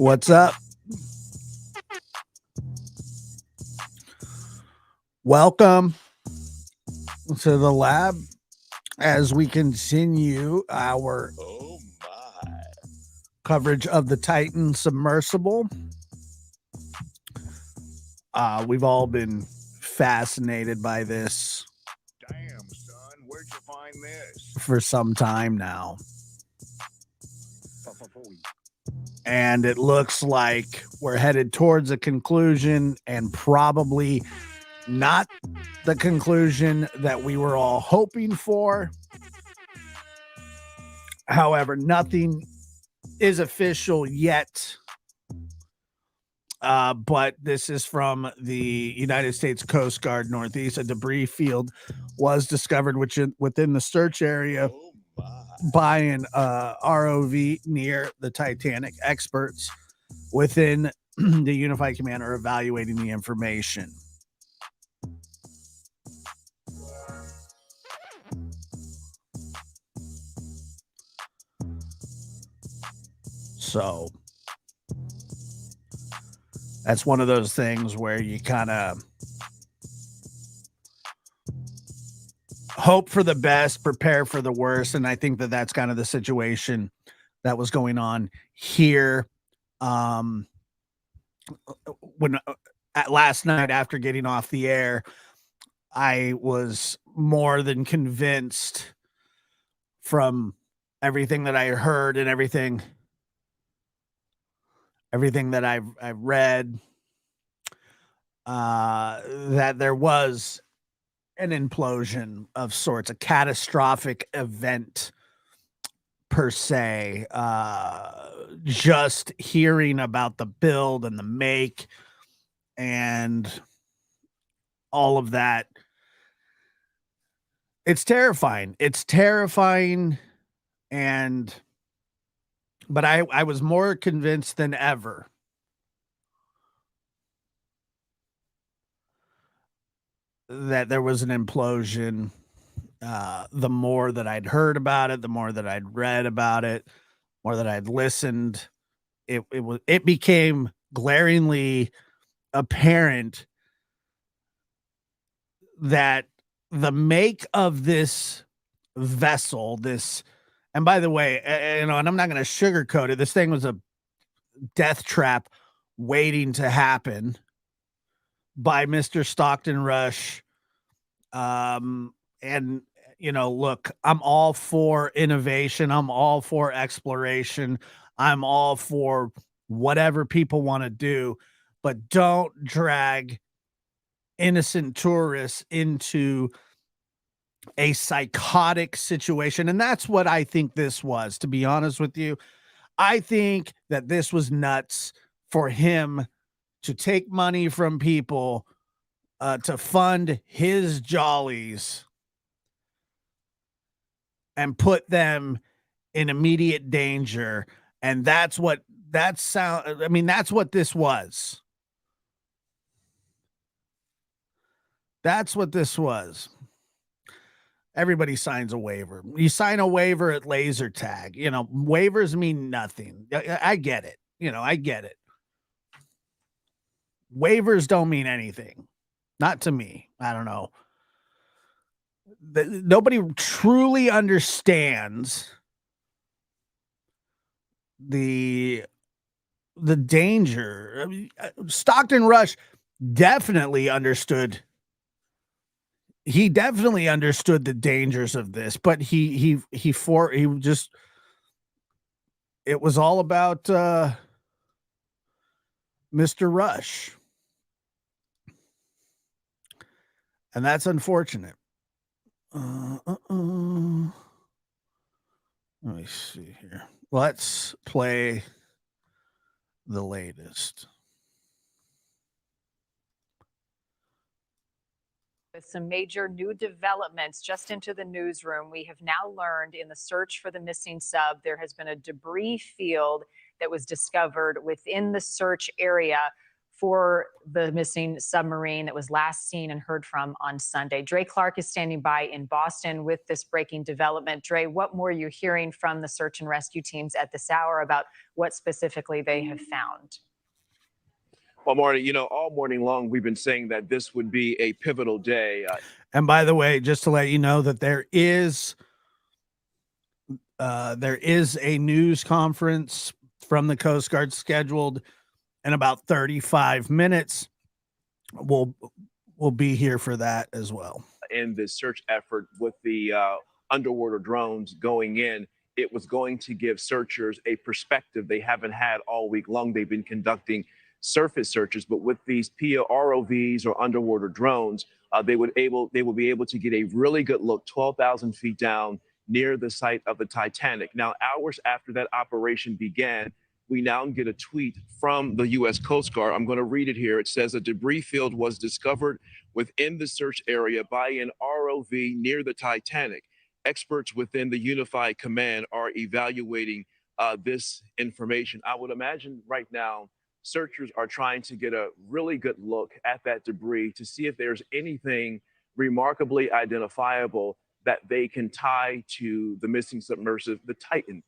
What's up? Welcome to the lab as we continue our coverage of the Titan Submersible. We've all been fascinated by this. Damn, son, where'd you find this? For some time now. And it looks like we're headed towards a conclusion, and probably not the conclusion that we were all hoping for. However, nothing is official yet. But this is from the United States Coast Guard Northeast. A debris field was discovered within the search area by an ROV near the Titanic. Experts within the Unified Command are evaluating the information. So that's one of those things where you kind of hope for the best, prepare for the worst. And I think that that's kind of the situation that was going on here. When last night after getting off the air, I was more than convinced from everything that I heard and everything that I've read, that there was an implosion of sorts, a catastrophic event per se. Just hearing about the build and the make and all of that, it's terrifying. It's terrifying. But I was more convinced than ever that there was an implosion. The more that I'd heard about it, the more that I'd read about it, more that I'd listened, it became glaringly apparent that the make of this vessel, and by the way, and I'm not going to sugarcoat it, this thing was a death trap waiting to happen by Mr. Stockton Rush. And look, I'm all for innovation. I'm all for exploration. I'm all for whatever people want to do, but don't drag innocent tourists into a psychotic situation. And that's what I think this was, to be honest with you. I think that this was nuts for him to take money from people to fund his jollies and put them in immediate danger. And that's what that's what this was. That's what this was. Everybody signs a waiver. You sign a waiver at laser tag. Waivers mean nothing. I get it. I get it. Waivers don't mean anything. Not to me. I don't know. Nobody truly understands the danger. Stockton Rush definitely understood. He definitely understood the dangers of this, but it was all about Mr. Rush. And that's unfortunate. Let me see here. Let's play the latest. With some major new developments just into the newsroom, we have now learned in the search for the missing sub, there has been a debris field that was discovered within the search area for the missing submarine that was last seen and heard from on Sunday. Dre Clark is standing by in Boston with this breaking development. Dre, what more are you hearing from the search and rescue teams at this hour about what specifically they have found? Well, Marty, all morning long we've been saying that this would be a pivotal day. And by the way, just to let you know that there is a news conference from the Coast Guard scheduled in about 35 minutes. We'll be here for that as well. In this search effort with the underwater drones going in, it was going to give searchers a perspective they haven't had all week long. They've been conducting surface searches, but with these ROVs or underwater drones, they will be able to get a really good look 12,000 feet down near the site of the Titanic. Now, hours after that operation began, we now get a tweet from the U.S. Coast Guard. I'm going to read it here. It says a debris field was discovered within the search area by an ROV near the Titanic. Experts within the Unified Command are evaluating this information. I would imagine right now, searchers are trying to get a really good look at that debris to see if there's anything remarkably identifiable that they can tie to the missing submersible, the Titan.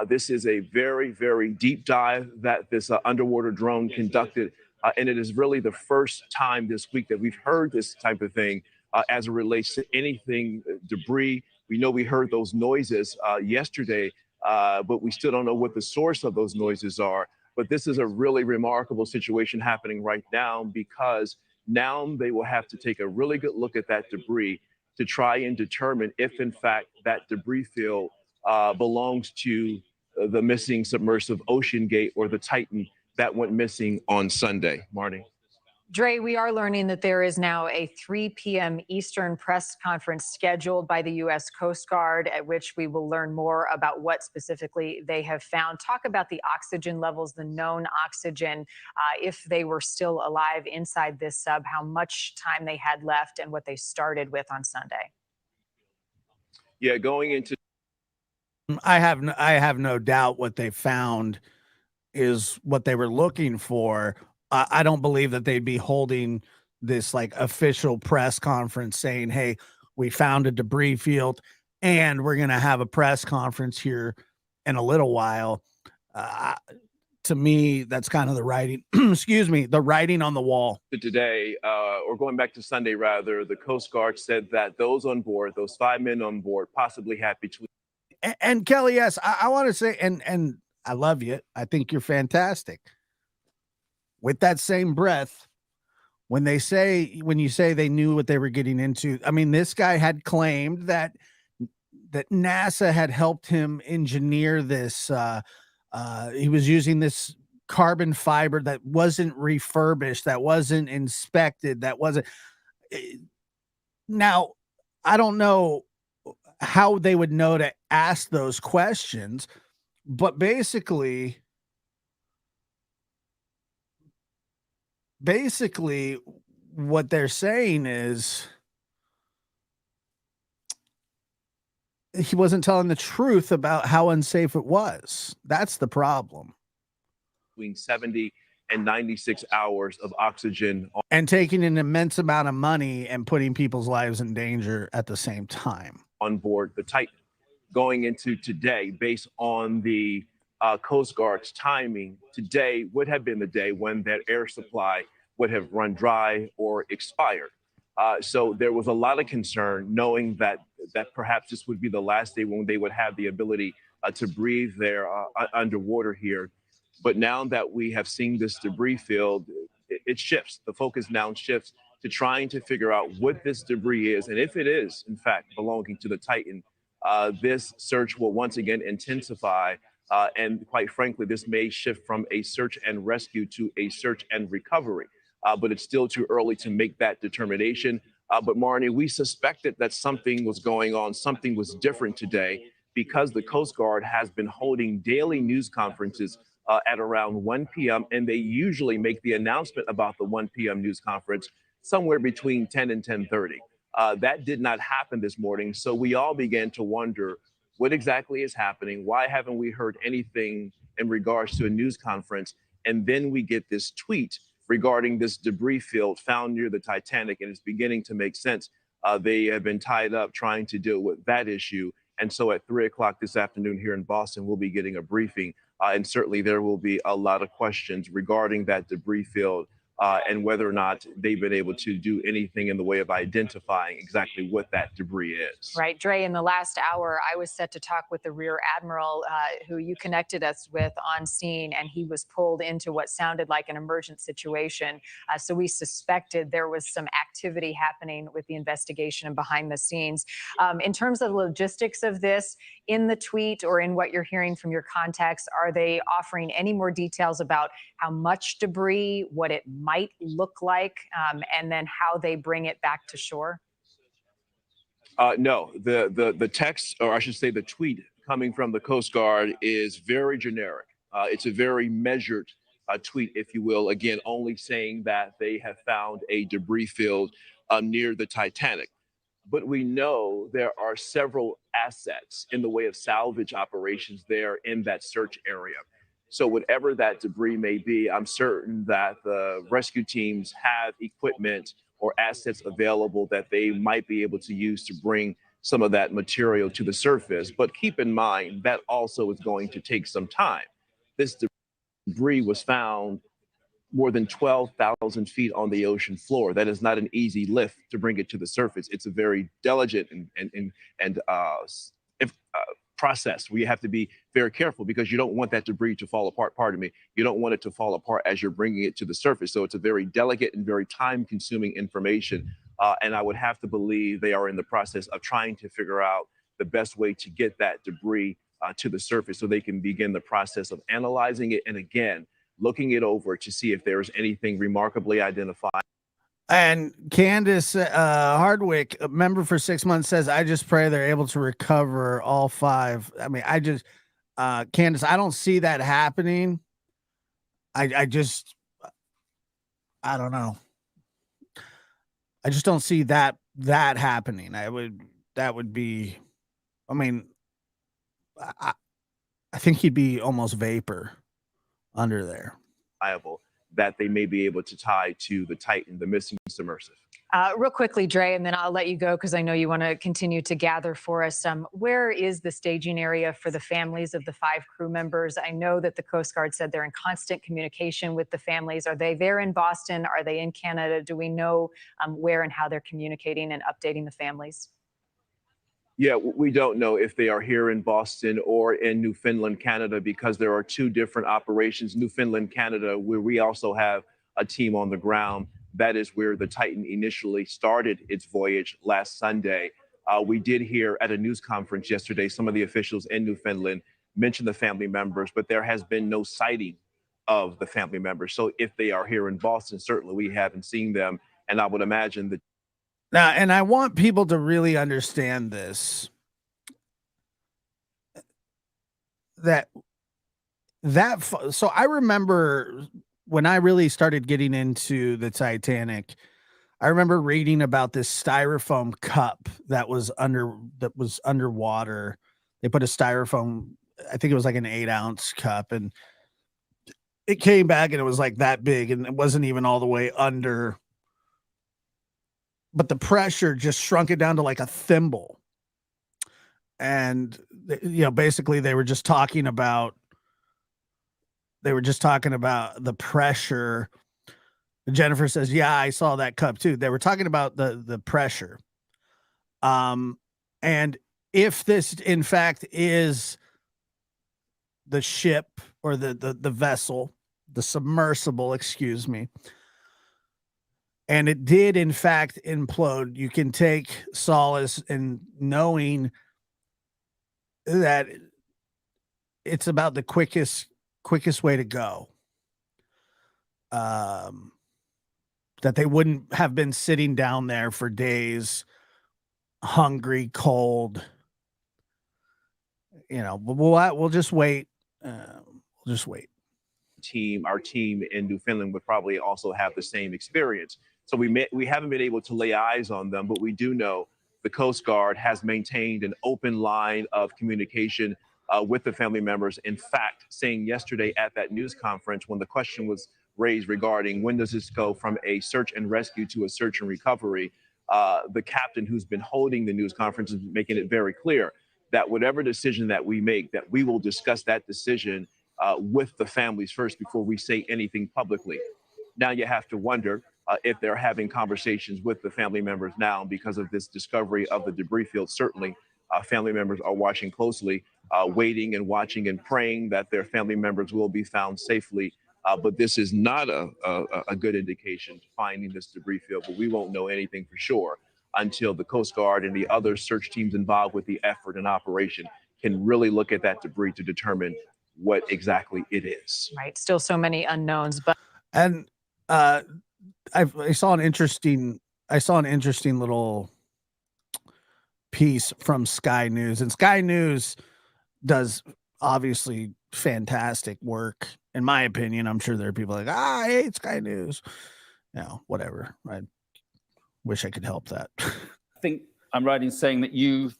This is a very, very deep dive that this underwater drone conducted. And it is really the first time this week that we've heard this type of thing as it relates to anything debris. We know we heard those noises yesterday, but we still don't know what the source of those noises are. But this is a really remarkable situation happening right now, because now they will have to take a really good look at that debris to try and determine if, in fact, that debris field belongs to the missing submersible Ocean Gate or the Titan that went missing on Sunday. Marty. Dre, we are learning that there is now a 3 p.m. Eastern press conference scheduled by the U.S. Coast Guard, at which we will learn more about what specifically they have found. Talk about the oxygen levels, the known oxygen, if they were still alive inside this sub, how much time they had left, and what they started with on Sunday. Yeah, going into. I have no doubt what they found is what they were looking for. I don't believe that they'd be holding this like official press conference saying, hey, we found a debris field and we're going to have a press conference here in a little while. To me, that's kind of the writing, excuse me, the writing on the wall. Today, or going back to Sunday, rather, the Coast Guard said that those on board, those 5 men on board, possibly had between. And Kelly, yes, I want to say, and I love you. I think you're fantastic. With that same breath, when you say they knew what they were getting into, I mean, this guy had claimed that NASA had helped him engineer this. He was using this carbon fiber that wasn't refurbished, that wasn't inspected, that wasn't. Now, I don't know how they would know to ask those questions, but basically what they're saying is he wasn't telling the truth about how unsafe it was. That's the problem. Between 70 and 96 hours of oxygen. And taking an immense amount of money and putting people's lives in danger at the same time. On board the Titan. Going into today, based on the Coast Guard's timing, today would have been the day when that air supply would have run dry or expired. So there was a lot of concern knowing that perhaps this would be the last day when they would have the ability to breathe there underwater here. But now that we have seen this debris field, it shifts. The focus now shifts to trying to figure out what this debris is. And if it is, in fact, belonging to the Titan, this search will once again intensify. And quite frankly, this may shift from a search and rescue to a search and recovery. But it's still too early to make that determination. But Marnie, we suspected that something was going on, something was different today, because the Coast Guard has been holding daily news conferences at around 1 p.m. And they usually make the announcement about the 1 p.m. news conference somewhere between 10 and 10:30. That did not happen this morning. So we all began to wonder what exactly is happening. Why haven't we heard anything in regards to a news conference? And then we get this tweet regarding this debris field found near the Titanic, and it's beginning to make sense. They have been tied up trying to deal with that issue. And so at 3 o'clock this afternoon here in Boston, we'll be getting a briefing. And certainly there will be a lot of questions regarding that debris field and whether or not they've been able to do anything in the way of identifying exactly what that debris is. Right, Dre, in the last hour, I was set to talk with the Rear Admiral who you connected us with on scene, and he was pulled into what sounded like an emergent situation. So we suspected there was some activity happening with the investigation and behind the scenes. In terms of the logistics of this, in the tweet or in what you're hearing from your contacts, are they offering any more details about how much debris, what it might look like, and then how they bring it back to shore? No, the text, or I should say the tweet coming from the Coast Guard is very generic. It's a very measured tweet, if you will, again, only saying that they have found a debris field near the Titanic. But we know there are several assets in the way of salvage operations there in that search area. So whatever that debris may be, I'm certain that the rescue teams have equipment or assets available that they might be able to use to bring some of that material to the surface. But keep in mind that also is going to take some time. This debris was found more than 12,000 feet on the ocean floor. That is not an easy lift to bring it to the surface. It's a very delicate process where you have to be very careful because you don't want that debris to fall apart. Pardon me. You don't want it to fall apart as you're bringing it to the surface. So it's a very delicate and very time-consuming information. And I would have to believe they are in the process of trying to figure out the best way to get that debris to the surface so they can begin the process of analyzing it and again looking it over to see if there's anything remarkably identified. And Candace Hardwick, a member for 6 months, says, I just pray they're able to recover all five. I mean, Candace, I don't see that happening. I don't know. I just don't see that happening. That would be, I mean, I think he'd be almost vapor under there. That they may be able to tie to the Titan, the missing submersible. Real quickly, Dre, and then I'll let you go because I know you want to continue to gather for us. Where is the staging area for the families of the 5 crew members? I know that the Coast Guard said they're in constant communication with the families. Are they there in Boston? Are they in Canada? Do we know where and how they're communicating and updating the families? Yeah, we don't know if they are here in Boston or in Newfoundland, Canada, because there are 2 different operations. Newfoundland, Canada, where we also have a team on the ground. That is where the Titan initially started its voyage last Sunday. We did hear at a news conference yesterday, some of the officials in Newfoundland mention the family members, but there has been no sighting of the family members. So if they are here in Boston, certainly we haven't seen them. And I would imagine that. Now, and I want people to really understand this, so I remember when I really started getting into the Titanic, I remember reading about this styrofoam cup that was underwater. They put a styrofoam, I think it was like an 8-ounce cup, and it came back and it was like that big, and it wasn't even all the way under. But the pressure just shrunk it down to like a thimble. And, basically they were just talking about the pressure. Jennifer says, yeah, I saw that cup too. They were talking about the pressure. And if this in fact is the ship or the vessel, the submersible, excuse me, and it did, in fact, implode, you can take solace in knowing that it's about the quickest way to go. That they wouldn't have been sitting down there for days, hungry, cold. We'll just wait. We'll just wait. Our team in Newfoundland would probably also have the same experience. So we haven't been able to lay eyes on them, but we do know the Coast Guard has maintained an open line of communication with the family members. In fact, saying yesterday at that news conference when the question was raised regarding when does this go from a search and rescue to a search and recovery. The captain who's been holding the news conference is making it very clear that whatever decision that we make, that we will discuss that decision with the families first before we say anything publicly. Now you have to wonder if they're having conversations with the family members now because of this discovery of the debris field. Certainly, family members are watching closely, waiting and watching and praying that their family members will be found safely. But this is not a good indication to finding this debris field, but we won't know anything for sure until the Coast Guard and the other search teams involved with the effort and operation can really look at that debris to determine what exactly it is. Right. Still so many unknowns, but And I saw an interesting little piece from Sky News, and Sky News does obviously fantastic work, in my opinion. I'm sure there are people like, I hate Sky News. Whatever. I wish I could help that. I think I'm right in saying that you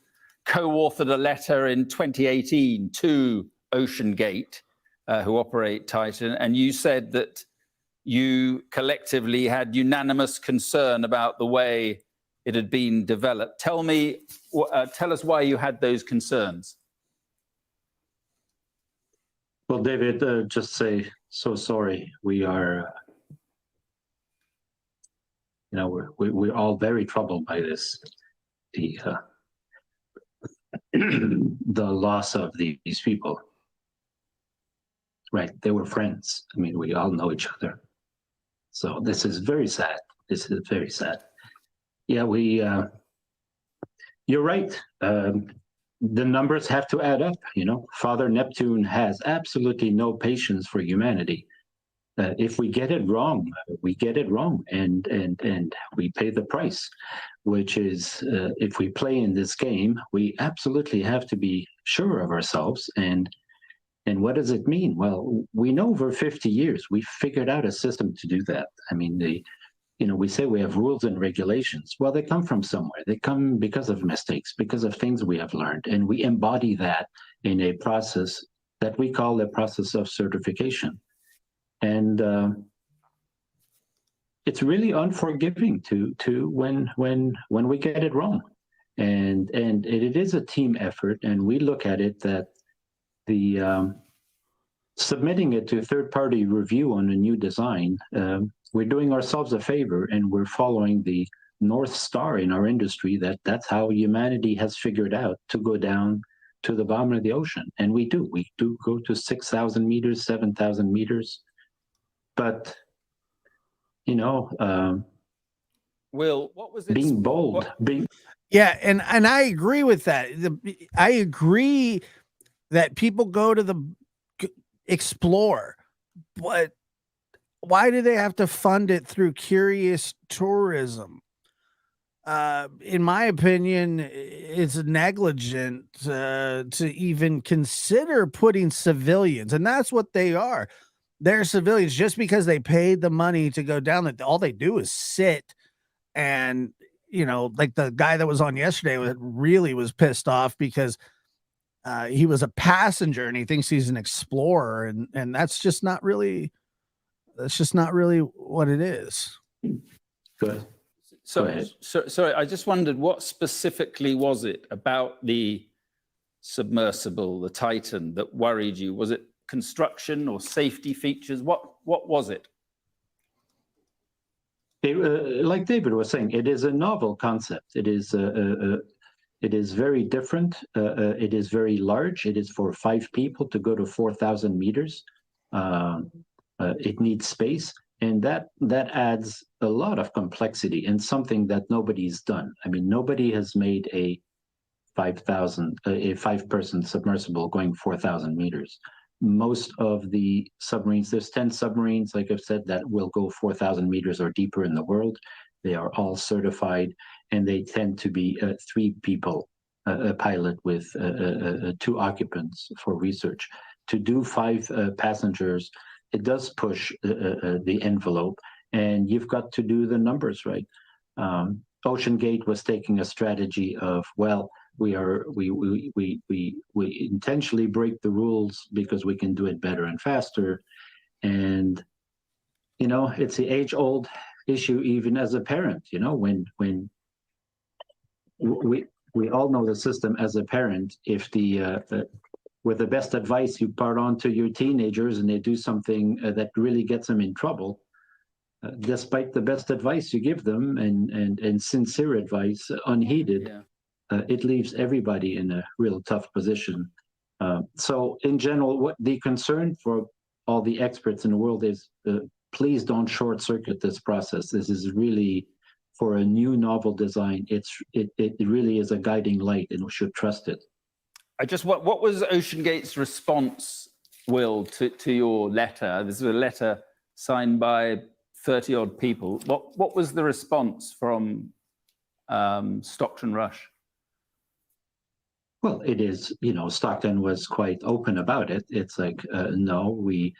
co-authored a letter in 2018 to OceanGate, who operate Titan, and you said that you collectively had unanimous concern about the way it had been developed. Tell us why you had those concerns. Well, David, just say so sorry. We are, we're all very troubled by this. The loss of these people. Right, they were friends. I mean, we all know each other. So this is very sad. This is very sad. Yeah, you're right. The numbers have to add up. Father Neptune has absolutely no patience for humanity. If we get it wrong, we get it wrong, and we pay the price. Which is, if we play in this game, we absolutely have to be sure of ourselves. And what does it mean? Well, we know over 50 years we figured out a system to do that. I mean, we say we have rules and regulations. Well, they come from somewhere. They come because of mistakes, because of things we have learned, and we embody that in a process that we call the process of certification. And it's really unforgiving to when we get it wrong, and it is a team effort, and we look at it that the submitting it to a third-party review on a new design, we're doing ourselves a favor, and we're following the North Star in our industry. That's how humanity has figured out to go down to the bottom of the ocean, and we do go to 6,000 meters, 7,000 meters, but Will, what was it? Being bold, Yeah, and I agree with that. I agree that people go to explore, but why do they have to fund it through curious tourism? In my opinion, it's negligent to even consider putting civilians, and that's what they are. They're civilians. Just because they paid the money to go down, that all they do is sit. And like the guy that was on yesterday really was pissed off because he was a passenger and he thinks he's an explorer, and that's just not really what it is. good. So, sorry, I just wondered, what specifically was it about the submersible, the Titan, that worried you? Was it construction or safety features? What was it? Like David was saying, it is a novel concept. It is very different. It is very large. It is for 5 people to go to 4,000 meters. It needs space, and that adds a lot of complexity and something that nobody's done. I mean, nobody has made a 5-person submersible going 4,000 meters. Most of the submarines, there's 10 submarines, like I've said, that will go 4,000 meters or deeper in the world. They are all certified, and they tend to be 3 people, a pilot with 2 occupants for research. To do 5 passengers, it does push the envelope, and you've got to do the numbers right. OceanGate was taking a strategy of, well, we intentionally break the rules because we can do it better and faster, and you know, it's the age-old issue, even as a parent. You know, when we all know the system as a parent. If with the best advice you part on to your teenagers and they do something that really gets them in trouble, despite the best advice you give them and sincere advice, unheeded, it leaves everybody in a real tough position. So in general, what the concern for all the experts in the world is, please don't short circuit this process. This is really, for a new novel design, it really is a guiding light, and we should trust it. What was OceanGate's response, Will, to your letter? This is a letter signed by 30-odd people. What was the response from Stockton Rush? Well, it is, you know, Stockton was quite open about it. It's like, no, we,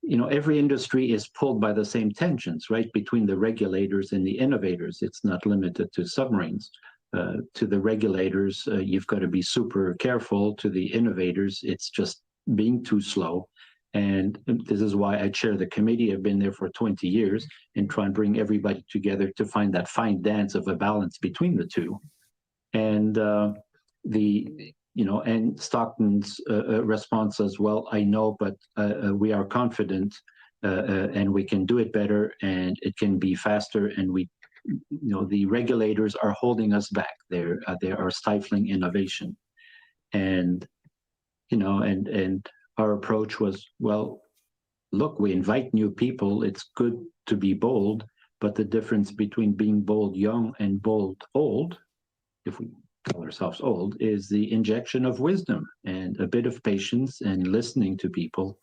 you know, every industry is pulled by the same tensions, right, between the regulators and the innovators. It's not limited to submarines. To the regulators, you've got to be super careful. To the innovators, it's just being too slow. And this is why I chair the committee. I've been there for 20 years and try and bring everybody together to find that fine dance of a balance between the two. And you know, and Stockton's response as well, I know, but we are confident and we can do it better and it can be faster. And we, you know, the regulators are holding us back. They are stifling innovation. And, you know, and our approach was, well, look, we invite new people. It's good to be bold, but the difference between being bold young and bold old, if we call ourselves old, is the injection of wisdom and a bit of patience and listening to people.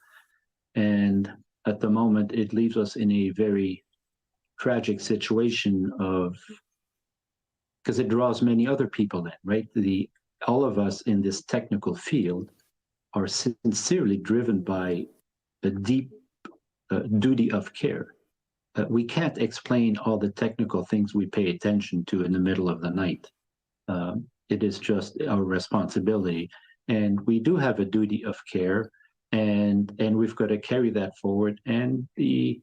And at the moment, it leaves us in a very tragic situation of, because it draws many other people in, right? All of us in this technical field are sincerely driven by a deep duty of care. We can't explain all the technical things we pay attention to in the middle of the night. It is just our responsibility, and we do have a duty of care, and we've got to carry that forward. And it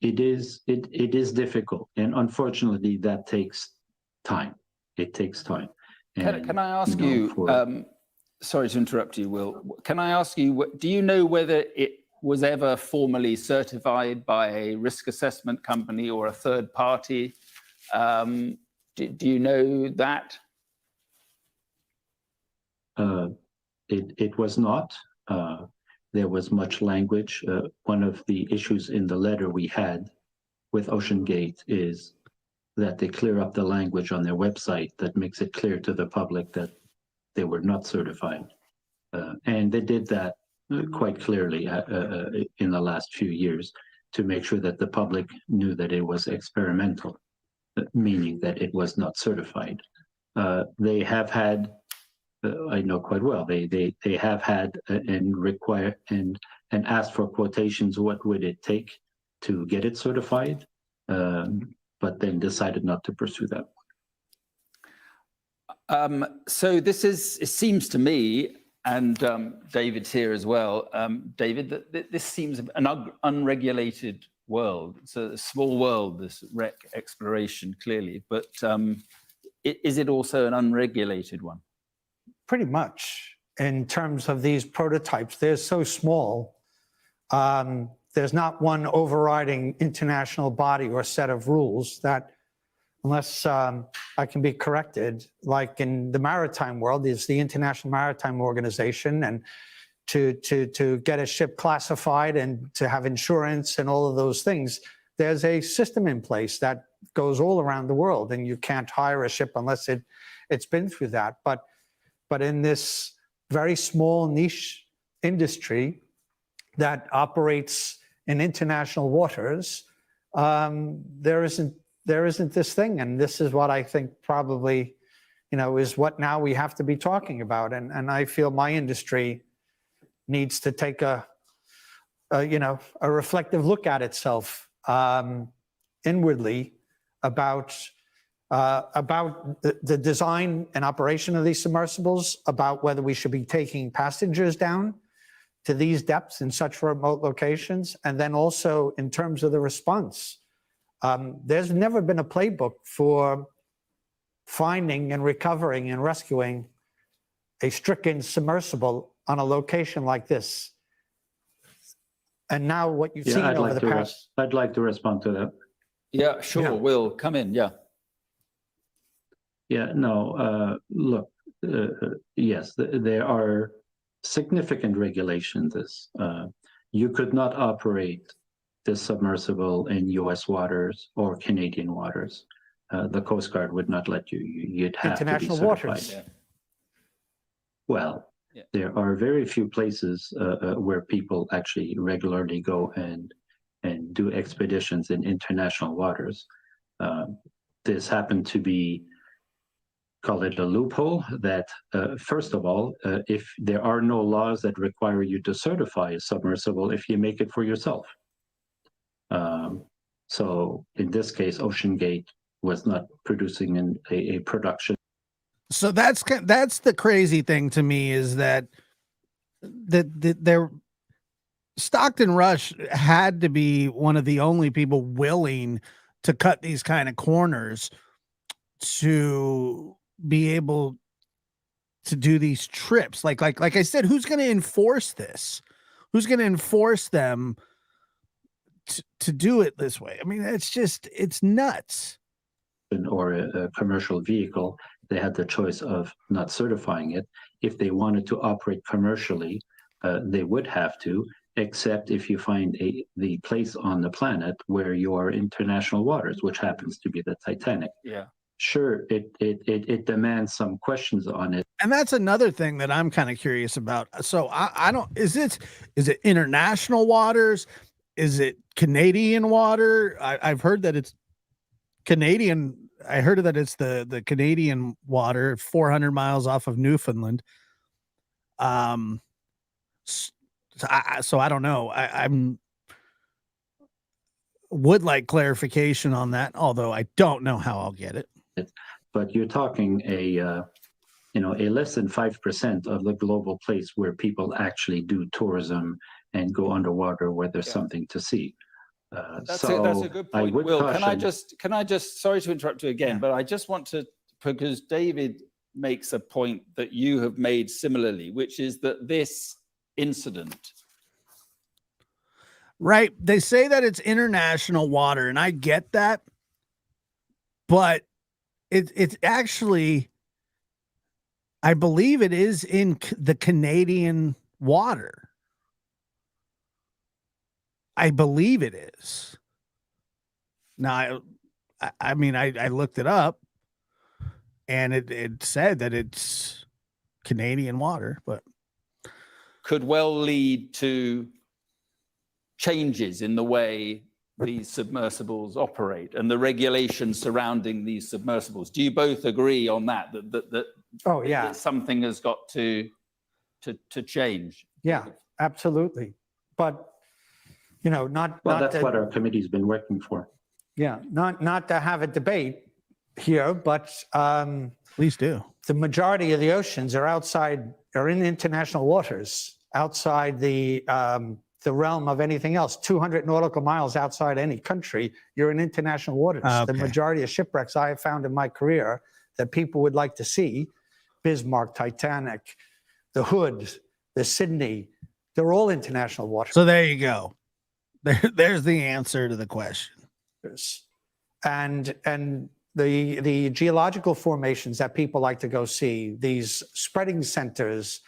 is difficult, and unfortunately, that takes time. It takes time. And, can I ask you? Sorry to interrupt you, Will. Can I ask you? Do you know whether it was ever formally certified by a risk assessment company or a third party? Do you know that? It was not. There was much language. One of the issues in the letter we had with OceanGate is that they clear up the language on their website that makes it clear to the public that they were not certified. And they did that quite clearly in the last few years to make sure that the public knew that it was experimental, meaning that it was not certified. They have had, I know quite well, they have had and require and asked for quotations, what would it take to get it certified, but then decided not to pursue that. So this is, it seems to me, and David's here as well, David, that this seems an unregulated world. It's a small world, this wreck exploration, clearly, but is it also an unregulated one? Pretty much. In terms of these prototypes, they're so small. There's not one overriding international body or set of rules that, unless I can be corrected, like in the maritime world, is the International Maritime Organization, and to get a ship classified and to have insurance and all of those things, there's a system in place that goes all around the world, and you can't hire a ship unless it's been through that. But in this very small niche industry that operates in international waters, there isn't this thing. And this is what I think probably, you know, is what now we have to be talking about. And I feel my industry needs to take a reflective look at itself inwardly about the design and operation of these submersibles, about whether we should be taking passengers down to these depths in such remote locations? And then also in terms of the response, there's never been a playbook for finding and recovering and rescuing a stricken submersible on a location like this. And now what you've seen over the past... I'd like to respond to that. Yeah, sure. Yeah. Will, come in. Yeah. Yeah, no, look, yes, there are significant regulations. You could not operate this submersible in US waters or Canadian waters. The Coast Guard would not let you. You'd have International to be certified. waters. Yeah. Well, Yeah. there are very few places where people actually regularly go and do expeditions in international waters. This happened to be, call it a loophole, that first of all, if there are no laws that require you to certify a submersible if you make it for yourself. So in this case, OceanGate was not producing a production. So that's the crazy thing to me, is that there Stockton Rush had to be one of the only people willing to cut these kind of corners to be able to do these trips. Like I said, who's going to enforce this? Who's going to enforce them to do it this way? I mean, it's nuts. Or a commercial vehicle, they had the choice of not certifying it. If they wanted to operate commercially, they would have to, except if you find the place on the planet where you are international waters, which happens to be the Titanic. Yeah. Sure, it demands some questions on it. And that's another thing that I'm kind of curious about. So I don't, is it international waters? Is it Canadian water? I've heard that it's Canadian. I heard that it's the Canadian water, 400 miles off of Newfoundland. So I don't know. I'm would like clarification on that, although I don't know how I'll get it. But you're talking a less than 5% of the global place where people actually do tourism and go underwater where there's something to see. That's a good point. Will, can I just, sorry to interrupt you again, but I just want to, because David makes a point that you have made similarly, which is that this incident. Right. They say that it's international water, and I get that, but it's actually, I believe it is in the Canadian water. I believe it is. Now, I mean, I looked it up, and it said that it's Canadian water, but could well lead to changes in the way these submersibles operate and the regulations surrounding these submersibles. Do you both agree on that? That oh yeah, that something has got to change. Yeah, absolutely. But not that's to, what our committee's been working for. Yeah, not to have a debate here, but please do. The majority of the oceans are in international waters, outside the realm of anything else. 200 nautical miles outside any country, you're in international waters. Okay. The majority of shipwrecks I have found in my career that people would like to see, Bismarck, Titanic, the Hood, the Sydney, they're all international waters. So there you go. There's the answer to the question. And the geological formations that people like to go see, these spreading centers,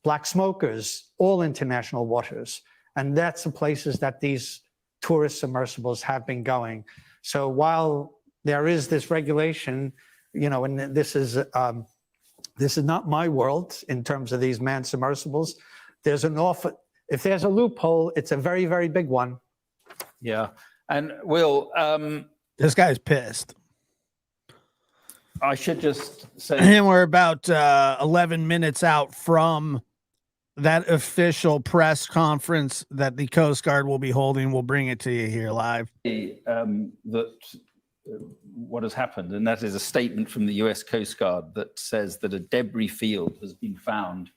black smokers, all international waters. And that's the places that these tourist submersibles have been going. So while there is this regulation, and this is not my world in terms of these manned submersibles, if there's a loophole, it's a very, very big one. Yeah. And Will, this guy's pissed. I should just say, and we're about 11 minutes out from that official press conference that the Coast Guard will be holding. We'll bring it to you here live. What has happened, and that is a statement from the US Coast Guard that says that a debris field has been found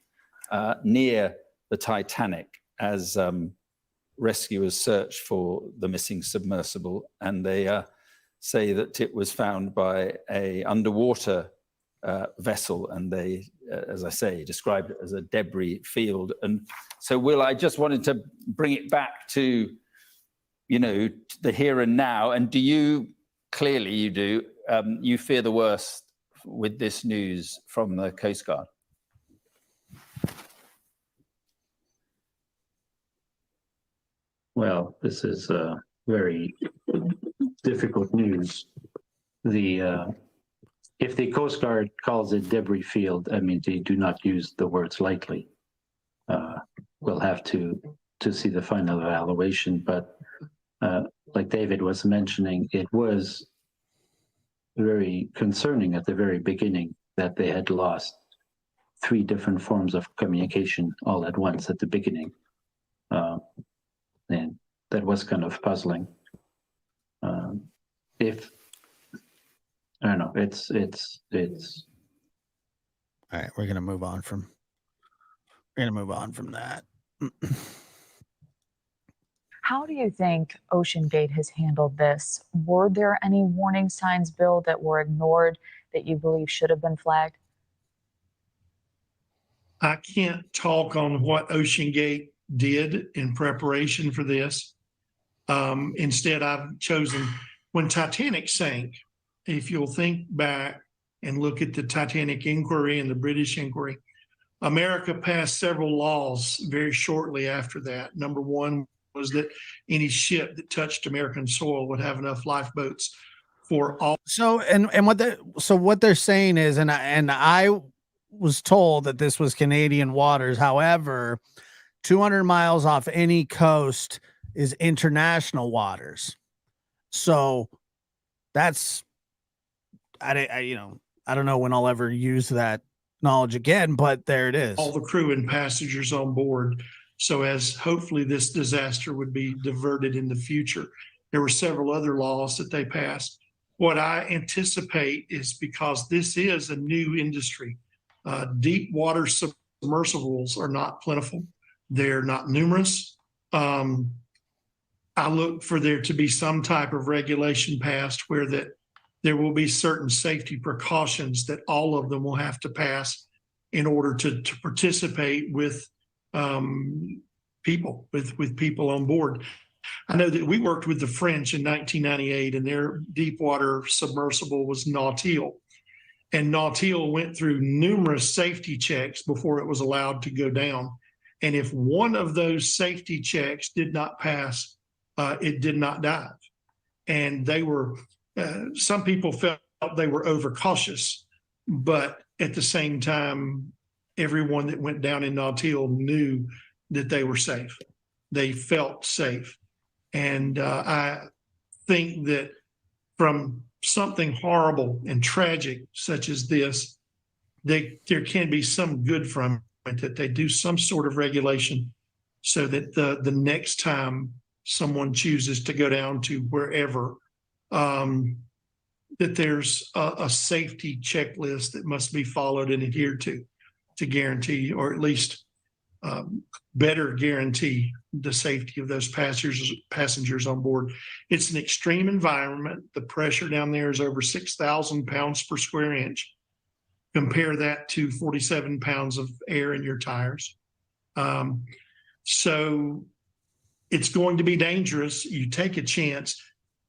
near the Titanic as rescuers search for the missing submersible, and they say that it was found by a underwater vessel, and they, as I say, described it as a debris field. And so, Will, I just wanted to bring it back to, you know, the here and now. And do you, clearly you do, you fear the worst with this news from the Coast Guard? Well, this is very difficult news. If the Coast Guard calls it debris field, I mean, they do not use the words lightly. We'll have to see the final evaluation, but like David was mentioning, it was very concerning at the very beginning that they had lost 3 different forms of communication all at once at the beginning. And that was kind of puzzling. I don't know, it's All right, we're gonna move on from that. How do you think OceanGate has handled this? Were there any warning signs, Bill, that were ignored that you believe should have been flagged? I can't talk on what OceanGate did in preparation for this. Instead, I've chosen, when Titanic sank, if you'll think back and look at the Titanic inquiry and the British inquiry, America passed several laws very shortly after that. Number one was that any ship that touched American soil would have enough lifeboats for all. So what they're saying is, and I was told that this was Canadian waters. However, 200 miles off any coast is international waters. So that's, I don't know when I'll ever use that knowledge again, but there it is. All the crew and passengers on board. So as hopefully this disaster would be diverted in the future. There were several other laws that they passed. What I anticipate is, because this is a new industry, deep water submersibles are not plentiful. They're not numerous. I look for there to be some type of regulation passed where that there will be certain safety precautions that all of them will have to pass in order to participate with people, with people on board. I know that we worked with the French in 1998, and their deep water submersible was Nautil. And Nautil went through numerous safety checks before it was allowed to go down. And if one of those safety checks did not pass, it did not dive. And they were, some people felt they were overcautious, but at the same time, everyone that went down in Nautil knew that they were safe. They felt safe. And I think that from something horrible and tragic such as this, there can be some good from it, that they do some sort of regulation so that the next time someone chooses to go down to wherever, that there's a safety checklist that must be followed and adhered to guarantee, or at least better guarantee the safety of those passengers on board. It's an extreme environment. The pressure down there is over 6,000 pounds per square inch. Compare that to 47 pounds of air in your tires. So it's going to be dangerous. You take a chance,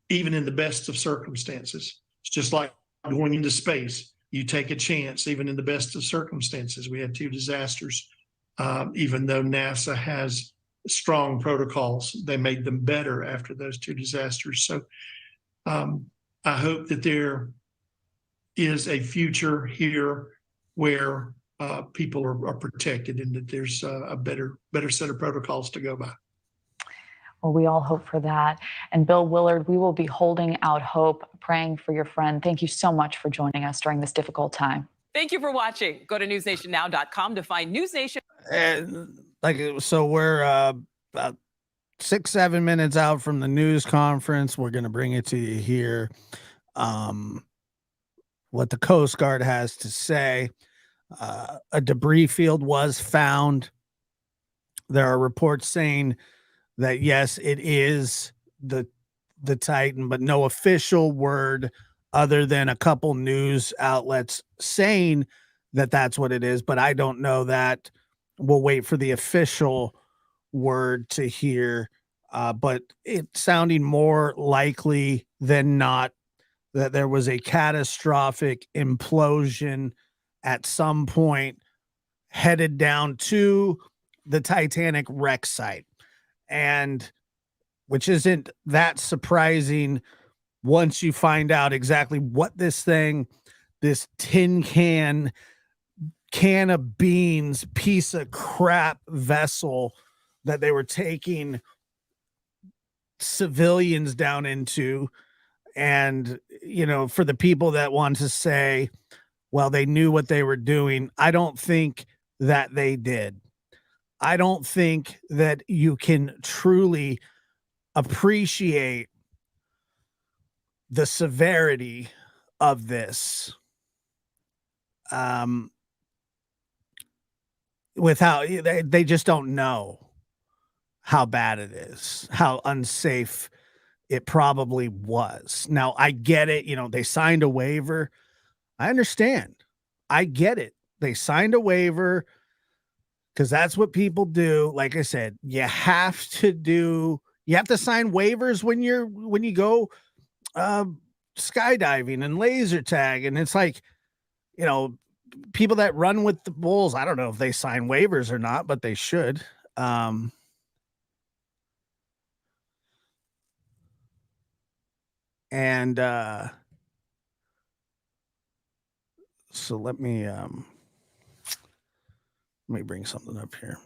even in the best of circumstances. It's just like going into space. You take a chance, even in the best of circumstances. We had 2 disasters. Even though NASA has strong protocols, they made them better after those 2 disasters. So I hope that there is a future here where people are protected, and that there's a better set of protocols to go by. Well, we all hope for that. And Bill Willard, we will be holding out hope, praying for your friend. Thank you so much for joining us during this difficult time. Thank you for watching. Go to newsnationnow.com to find News Nation. And so we're about 6-7 minutes out from the news conference. We're going to bring it to you here. What the Coast Guard has to say. A debris field was found There are reports saying that yes, it is the Titan, but no official word other than a couple news outlets saying that that's what it is. But I don't know that. We'll wait for the official word to hear. But it's sounding more likely than not that there was a catastrophic implosion at some point headed down to the Titanic wreck site. And which isn't that surprising once you find out exactly what this tin can of beans, piece of crap vessel that they were taking civilians down into. And, for the people that want to say, well, they knew what they were doing, I don't think that they did. I don't think that you can truly appreciate the severity of this without they just don't know how bad it is, how unsafe it probably was. Now I get it, they signed a waiver. I understand. I get it. They signed a waiver because that's what people do. Like I said, you have to sign waivers when you go skydiving and laser tag. And it's like, people that run with the bulls, I don't know if they sign waivers or not, but they should. So let me bring something up here.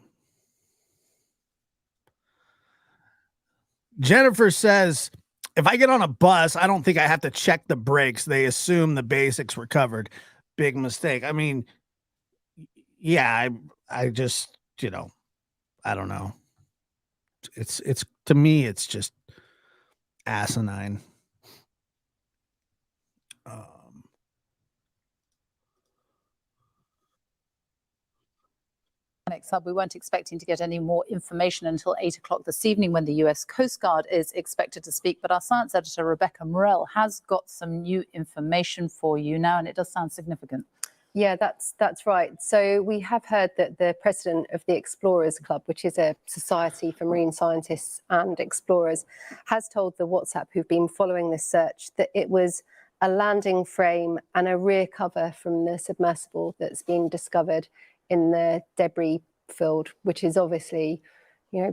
Jennifer says, if I get on a bus, I don't think I have to check the brakes. They assume the basics were covered. Big mistake. I mean, yeah, I just, I don't know. It's to me, it's just asinine. Hub. We weren't expecting to get any more information until 8 o'clock this evening when the US Coast Guard is expected to speak. But our science editor, Rebecca Morell, has got some new information for you now, and it does sound significant. Yeah, that's right. So we have heard that the president of the Explorers Club, which is a society for marine scientists and explorers, has told the WhatsApp who've been following this search that it was a landing frame and a rear cover from the submersible that's been discovered in the debris field, which is obviously,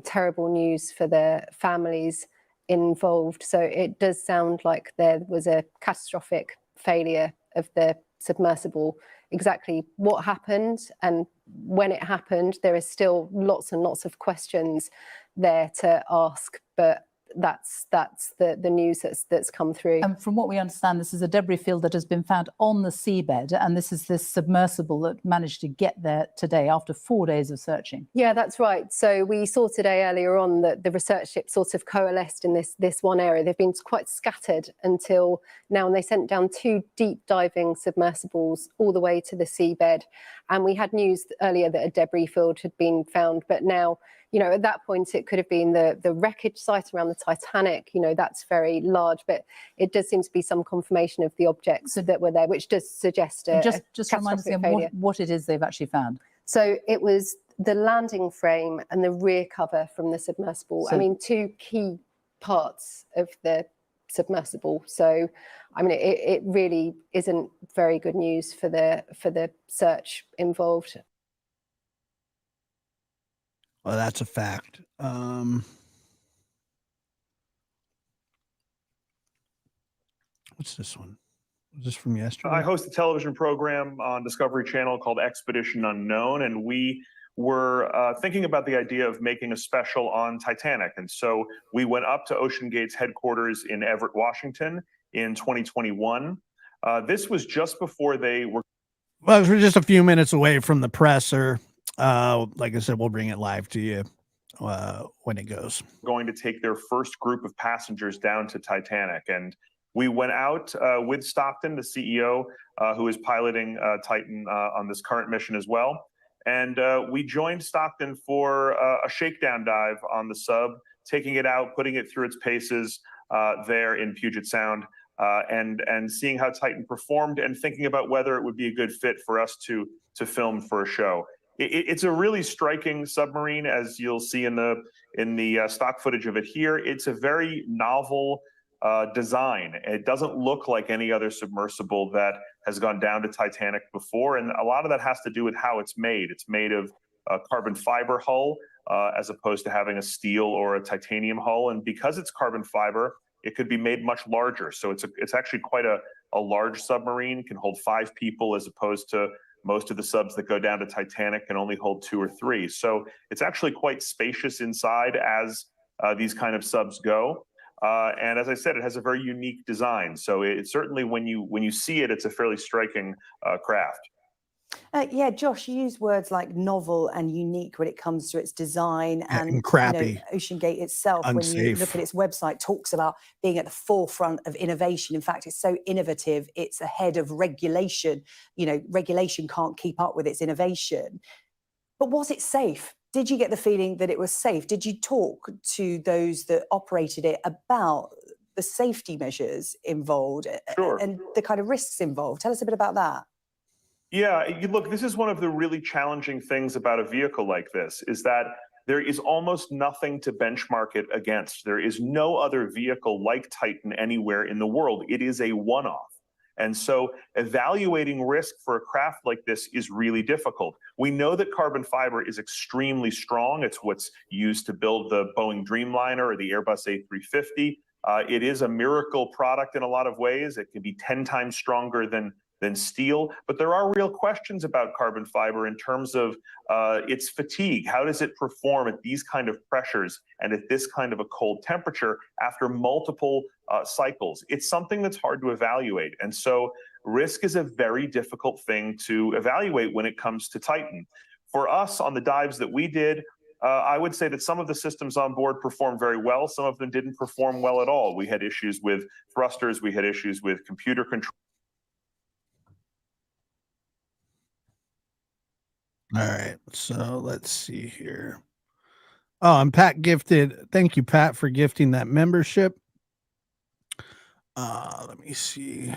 terrible news for the families involved. So it does sound like there was a catastrophic failure of the submersible. Exactly what happened and when it happened, there is still lots and lots of questions there to ask, but that's the news that's come through. And from what we understand, this is a debris field that has been found on the seabed, and this is this submersible that managed to get there today after 4 days of searching. Yeah, that's right. So we saw today earlier on that the research ship sort of coalesced in this one area. They've been quite scattered until now, and they sent down 2 deep diving submersibles all the way to the seabed. And we had news earlier that a debris field had been found, but now, at that point, it could have been the wreckage site around the Titanic. That's very large, but it does seem to be some confirmation of the objects that were there, which does suggest just remind us again what it is they've actually found. So it was the landing frame and the rear cover from the submersible. So, 2 key parts of the submersible. So, it really isn't very good news for the search involved. Well, that's a fact. What's this one? Is this from yesterday? I host a television program on Discovery Channel called Expedition Unknown, and we were thinking about the idea of making a special on Titanic. And so we went up to OceanGate's headquarters in Everett, Washington in 2021. This was just before they were... Well, we're just a few minutes away from the presser. Like I said, we'll bring it live to you when it goes. Going to take their first group of passengers down to Titanic. And we went out with Stockton, the CEO, who is piloting Titan on this current mission as well. And we joined Stockton for a shakedown dive on the sub, taking it out, putting it through its paces there in Puget Sound, and seeing how Titan performed and thinking about whether it would be a good fit for us to film for a show. It's a really striking submarine, as you'll see in the stock footage of it here. It's a very novel design. It doesn't look like any other submersible that has gone down to Titanic before, and a lot of that has to do with how it's made. It's made of a carbon fiber hull as opposed to having a steel or a titanium hull, and because it's carbon fiber, it could be made much larger. So it's actually quite a large submarine. It can hold 5 people as opposed to most of the subs that go down to Titanic can only hold 2 or 3. So it's actually quite spacious inside as these kind of subs go. And as I said, it has a very unique design. So it certainly, when you see it, it's a fairly striking craft. Yeah, Josh, you use words like novel and unique when it comes to its design and crappy. OceanGate itself, when you look at its website, talks about being at the forefront of innovation. In fact, it's so innovative, it's ahead of regulation. Regulation can't keep up with its innovation. But was it safe? Did you get the feeling that it was safe? Did you talk to those that operated it about the safety measures involved and the kind of risks involved? Tell us a bit about that. Yeah, look, this is one of the really challenging things about a vehicle like this, is that there is almost nothing to benchmark it against. There is no other vehicle like Titan anywhere in the world. It is a one-off. And so evaluating risk for a craft like this is really difficult. We know that carbon fiber is extremely strong. It's what's used to build the Boeing Dreamliner or the Airbus A350. It is a miracle product in a lot of ways. It can be 10 times stronger than steel, but there are real questions about carbon fiber in terms of its fatigue. How does it perform at these kind of pressures and at this kind of a cold temperature after multiple cycles? It's something that's hard to evaluate. And so risk is a very difficult thing to evaluate when it comes to Titan. For us, on the dives that we did, I would say that some of the systems on board performed very well. Some of them didn't perform well at all. We had issues with thrusters. We had issues with computer control. All right, so let's see here. Oh, and Pat gifted. Thank you, Pat, for gifting that membership. Let me see.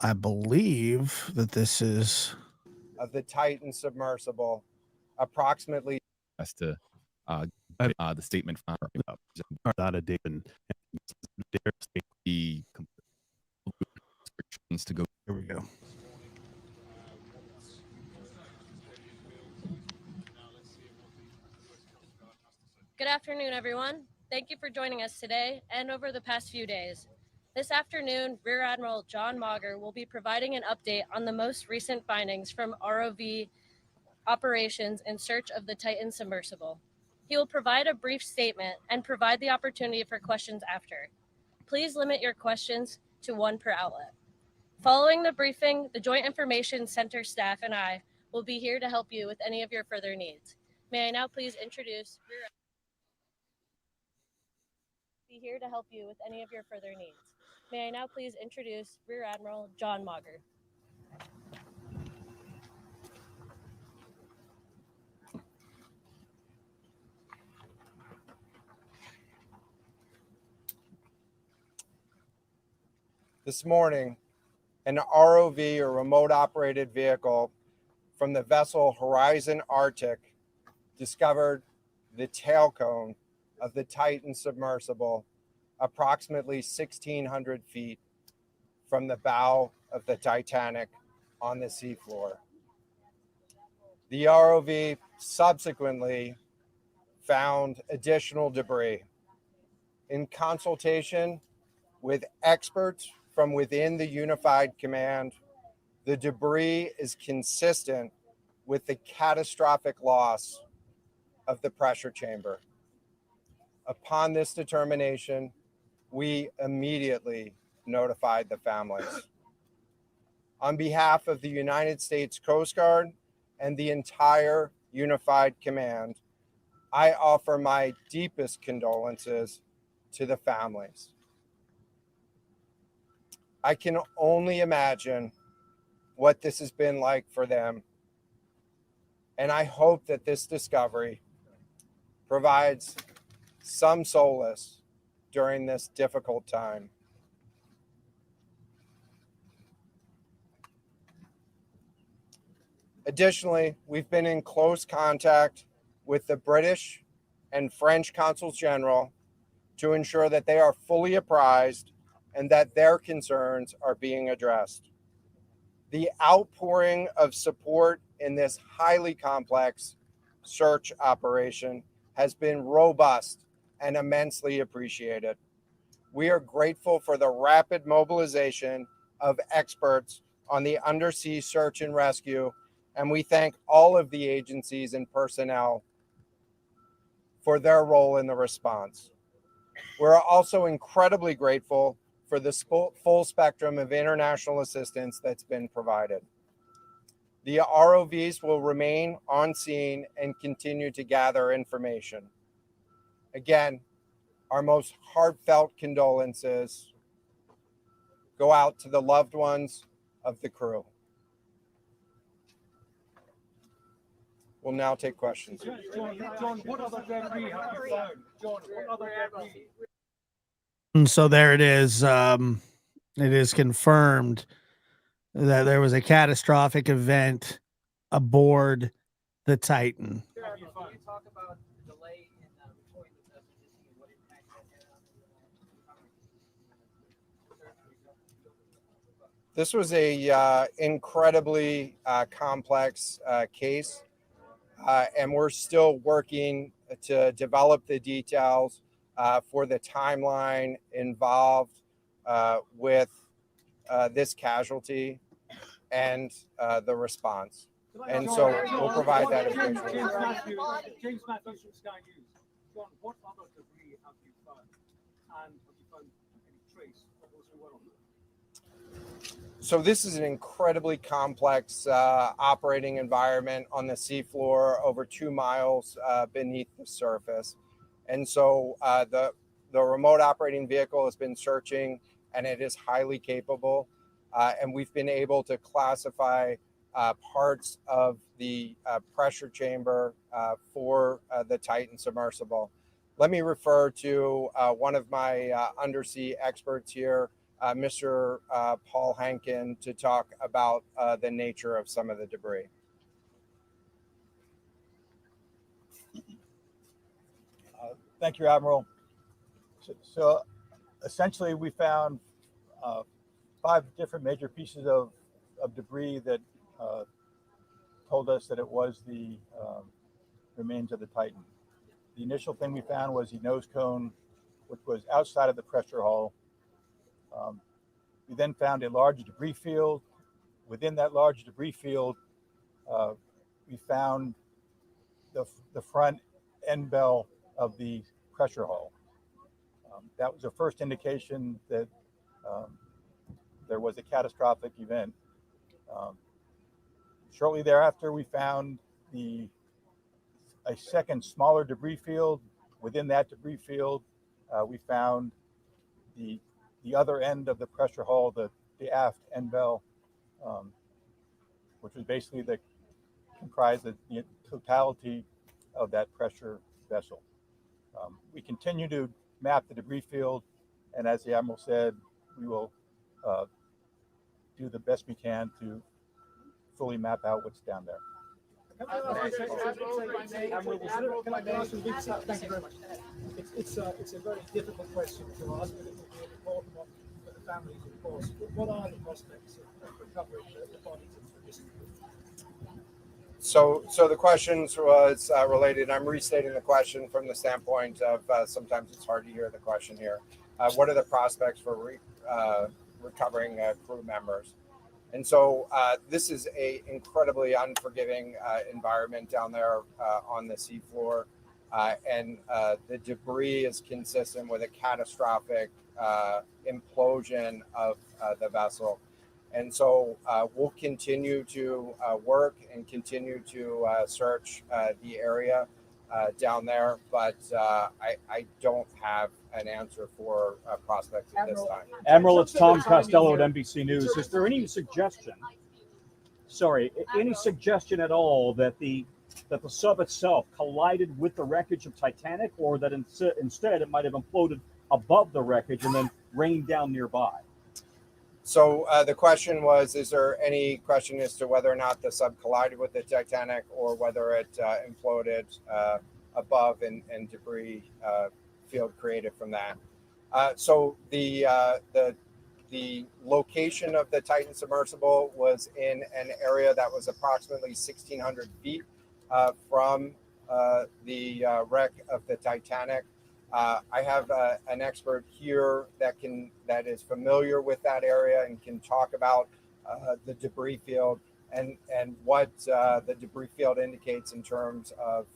I believe that this is of the Titan submersible, approximately. As to the statement from data data and the restrictions to go. Here we go. Good afternoon, everyone. Thank you for joining us today and over the past few days. This afternoon, Rear Admiral John Mauger will be providing an update on the most recent findings from ROV operations in search of the Titan submersible. He will provide a brief statement and provide the opportunity for questions after. Please limit your questions to 1 per outlet. Following the briefing, the Joint Information Center staff and I will be here to help you with any of your further needs. May I now please introduce Rear Admiral John Mauger. This morning, an ROV, or remote operated vehicle, from the vessel Horizon Arctic discovered the tail cone of the Titan submersible approximately 1,600 feet from the bow of the Titanic on the seafloor. The ROV subsequently found additional debris. In consultation with experts from within the Unified Command, the debris is consistent with the catastrophic loss of the pressure chamber. Upon this determination, we immediately notified the families. On behalf of the United States Coast Guard and the entire Unified Command, I offer my deepest condolences to the families. I can only imagine what this has been like for them. And I hope that this discovery provides some solace during this difficult time. Additionally, we've been in close contact with the British and French consuls general to ensure that they are fully apprised and that their concerns are being addressed. The outpouring of support in this highly complex search operation has been robust and immensely appreciated. We are grateful for the rapid mobilization of experts on the undersea search and rescue, and we thank all of the agencies and personnel for their role in the response. We're also incredibly grateful for the full spectrum of international assistance that's been provided. The ROVs will remain on scene and continue to gather information. Again, our most heartfelt condolences go out to the loved ones of the crew. We'll now take questions. John, what other debris have you found? John, what other debris? And so there it is. It is confirmed that there was a catastrophic event aboard the Titan. Can you talk about the delay in reporting the messages and what impact that had on This was a incredibly complex case, and we're still working to develop the details for the timeline involved with this casualty and the response. And so we'll provide that information. James Matthews from Sky News. John, what other debris have you found? And have you found any trace of those who were on it? So this is an incredibly complex operating environment on the seafloor, over 2 miles beneath the surface. And so the remote operating vehicle has been searching, and it is highly capable. And we've been able to classify parts of the pressure chamber for the Titan submersible. Let me refer to one of my undersea experts here, Mr. Paul Hankin, to talk about the nature of some of the debris. Thank you, Admiral. So essentially, we found 5 different major pieces of debris that told us that it was the remains of the Titan. The initial thing we found was the nose cone, which was outside of the pressure hull. We then found a large debris field. Within that large debris field, we found the front end bell of the pressure hull. That was the first indication that there was a catastrophic event. Shortly thereafter, we found a second smaller debris field. Within that debris field, we found the other end of the pressure hull, the aft end bell, which was basically comprised of the totality of that pressure vessel. We continue to map the debris field, and as the Admiral said, we will do the best we can to fully map out what's down there. Thank you very much. It's a very difficult question to ask, but it will be an important one for the families, of course. What are the prospects of recovering the bodies of this? So the questions was related. I'm restating the question from the standpoint of sometimes it's hard to hear the question here. What are the prospects for recovering crew members? And so this is a incredibly unforgiving environment down there on the seafloor. And the debris is consistent with a catastrophic implosion of the vessel. And so we'll continue to work and continue to search the area down there, but I don't have an answer for prospects at this time. Admiral, it's Tom Costello at NBC News. Is there any suggestion sorry, any suggestion at all that the sub itself collided with the wreckage of Titanic, or that instead it might have imploded above the wreckage and then rained down nearby? So the question was, is there any question as to whether or not the sub collided with the Titanic or whether it imploded above and debris field created from that? So the location of the Titan submersible was in an area that was approximately 1,600 feet from the wreck of the Titanic. I have an expert here that is familiar with that area and can talk about the debris field and what the debris field indicates in terms of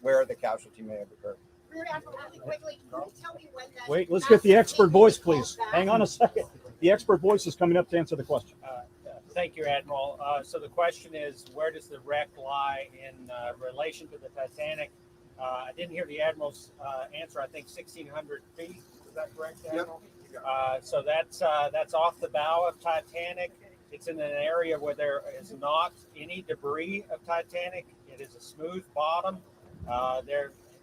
where the casualty may have occurred. Wait, let's get the expert voice, please. Hang on a second. The expert voice is coming up to answer the question. Thank you, Admiral. So the question is, where does the wreck lie in relation to the Titanic? I didn't hear the Admiral's answer. I think 1,600 feet. Is that correct, Admiral? Yep. So that's off the bow of Titanic. It's in an area where there is not any debris of Titanic. It is a smooth bottom.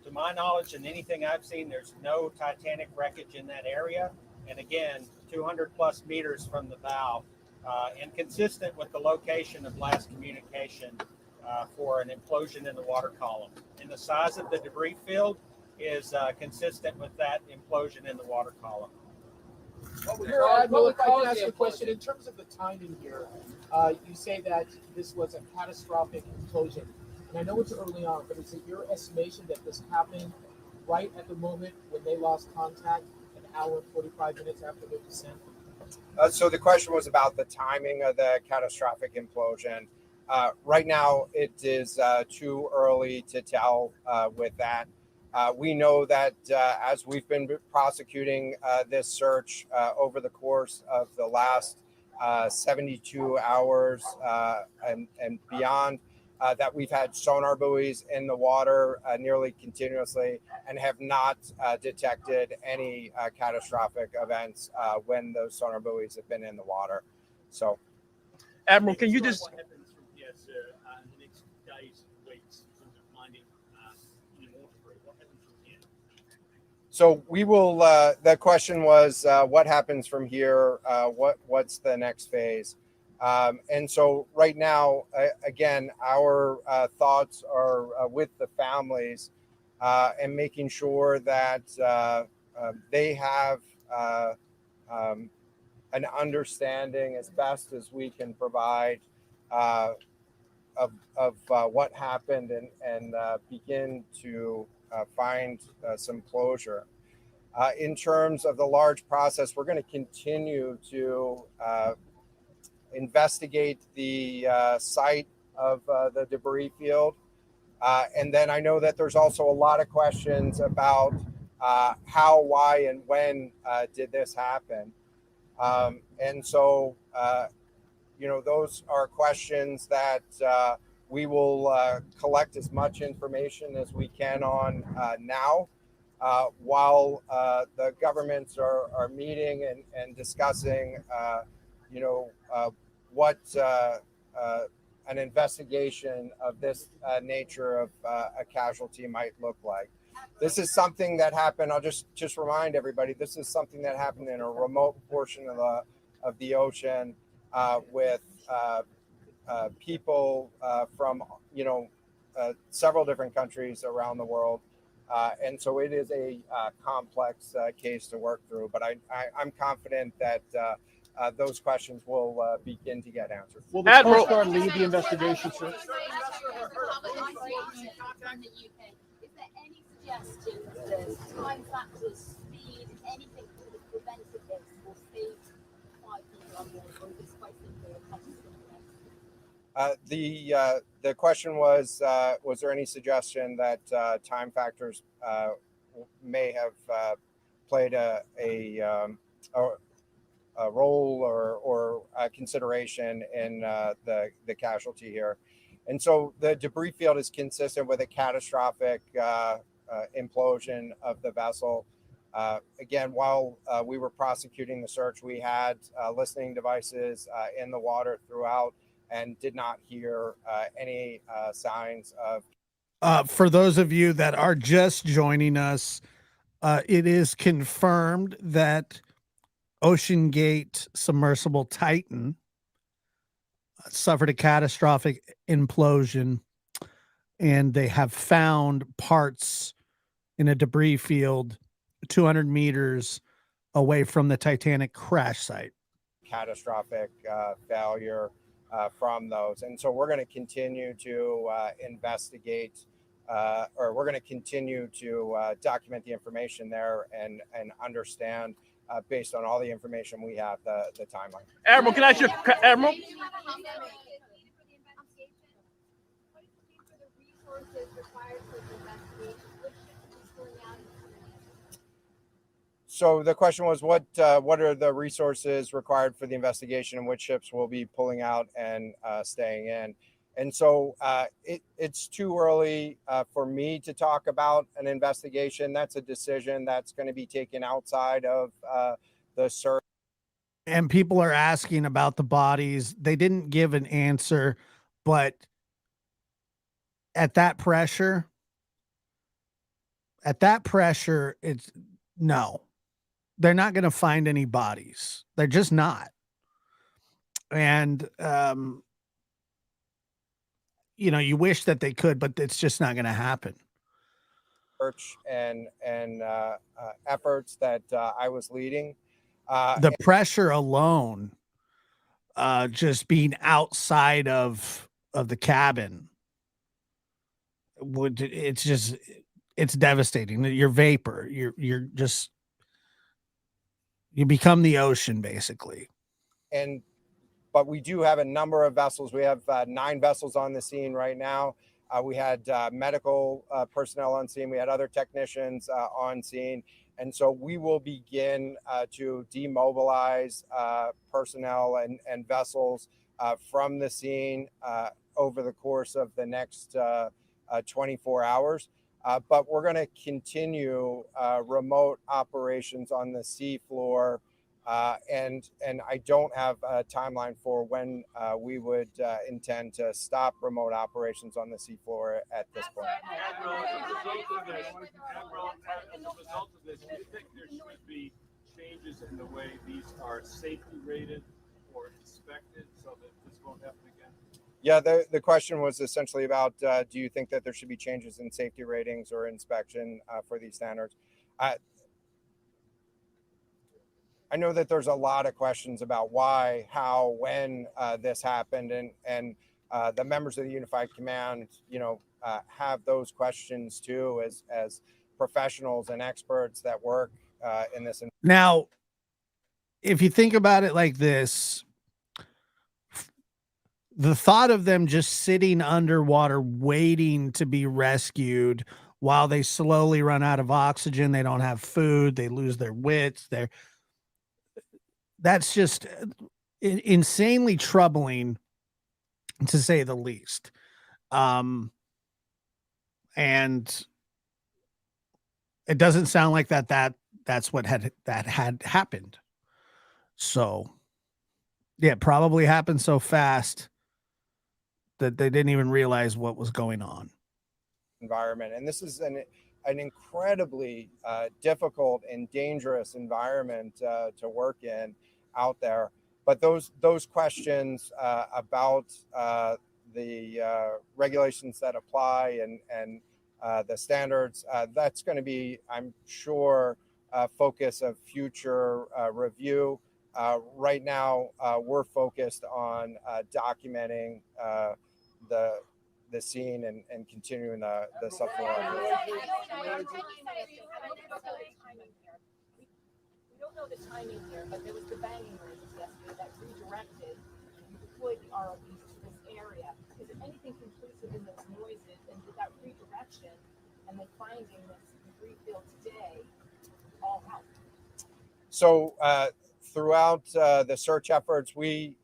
To my knowledge and anything I've seen, there's no Titanic wreckage in that area. And again, 200 plus meters from the bow, and consistent with the location of last communication for an implosion in the water column. And the size of the debris field is consistent with that implosion in the water column. Admiral, if I can ask a question, in terms of the timing here, you say that this was a catastrophic implosion. And I know it's early on, but is it your estimation that this happened right at the moment when they lost contact, an hour and 45 minutes after their descent? So the question was about the timing of the catastrophic implosion. Right now, it is too early to tell with that. We know that as we've been prosecuting this search over the course of the last 72 hours and beyond, that we've had sonar buoys in the water nearly continuously and have not detected any catastrophic events when those sonar buoys have been in the water. So, Admiral, can you just... So we will. The question was, what happens from here? What's the next phase? And so right now, again, our thoughts are with the families and making sure that they have an understanding as best as we can provide of what happened and begin to find some closure. In terms of the large process, we're going to continue to investigate the site of the debris field. And then I know that there's also a lot of questions about how, why, and when did this happen. And so, those are questions that we will collect as much information as we can on now, while the governments are meeting and discussing, what an investigation of this nature of a casualty might look like. This is something that happened. I'll just remind everybody, this is something that happened in a remote portion of the ocean with people from several different countries around the world. And so it is a complex case to work through, but I'm confident that those questions will begin to get answered. Will the Coast Guard lead the investigation, sir? Is there any suggestion that time factors, speed, anything that would have prevented this or saved 5 people on board, or is this quite simply a catastrophe? The question was there any suggestion that time factors may have played a role or a consideration in the casualty here? And so the debris field is consistent with a catastrophic implosion of the vessel. Again, while we were prosecuting the search, we had listening devices in the water throughout and did not hear any signs of. For those of you that are just joining us, it is confirmed that Ocean Gate submersible Titan suffered a catastrophic implosion, and they have found parts in a debris field 200 meters away from the Titanic crash site. Catastrophic failure from those. And so we're going to continue to investigate, or we're going to continue to document the information there and understand, based on all the information we have, the timeline. Admiral, can I ask you, Admiral? So the question was, what are the resources required for the investigation, and which ships will be pulling out and staying in? And so it's too early for me to talk about an investigation. That's a decision that's going to be taken outside of the search. And people are asking about the bodies. They didn't give an answer, but at that pressure, it's no. They're not going to find any bodies. They're just not. And, you wish that they could, but it's just not going to happen. Search and efforts that I was leading. The pressure alone, just being outside of the cabin, it's devastating. You're vapor. You become the ocean, basically. But we do have a number of vessels. We have 9 vessels on the scene right now. We had medical personnel on scene. We had other technicians on scene. And so we will begin to demobilize personnel and vessels from the scene over the course of the next 24 hours. But we're going to continue remote operations on the seafloor. And I don't have a timeline for when we would intend to stop remote operations on the seafloor at this point. Admiral, as a result of this, do you think there should be changes in the way these are safety rated or inspected so that this won't happen again? Yeah, the question was essentially about, do you think that there should be changes in safety ratings or inspection for these standards? I know that there's a lot of questions about why, how, when this happened, and the members of the Unified Command, have those questions too, as professionals and experts that work in this. Now, if you think about it like this, the thought of them just sitting underwater waiting to be rescued while they slowly run out of oxygen, they don't have food, they lose their wits, that's just insanely troubling, to say the least. And it doesn't sound like that's what had happened. So yeah, it probably happened so fast that they didn't even realize what was going on. Environment, and this is an incredibly difficult and dangerous environment to work in out there. But those questions about the regulations that apply and the standards, that's going to be, I'm sure, focus of future review. Right now, we're focused on documenting the scene and continuing the subfloor. We don't know the timing here, but there was the banging range yesterday that redirected and deployed the ROVs to this area. Is there anything conclusive in those noises, and did that redirection and then finding this debris field today all help? So throughout the search efforts, we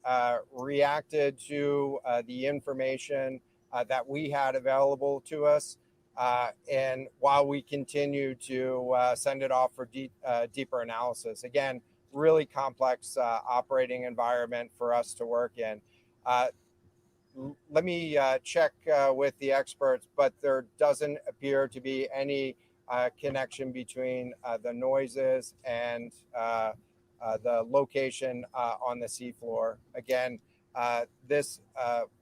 reacted to the information that we had available to us. and while we continue to send it off for deeper analysis. Again, really complex operating environment for us to work in. Let me check with the experts, but there doesn't appear to be any connection between the noises and the location on the seafloor. Again, this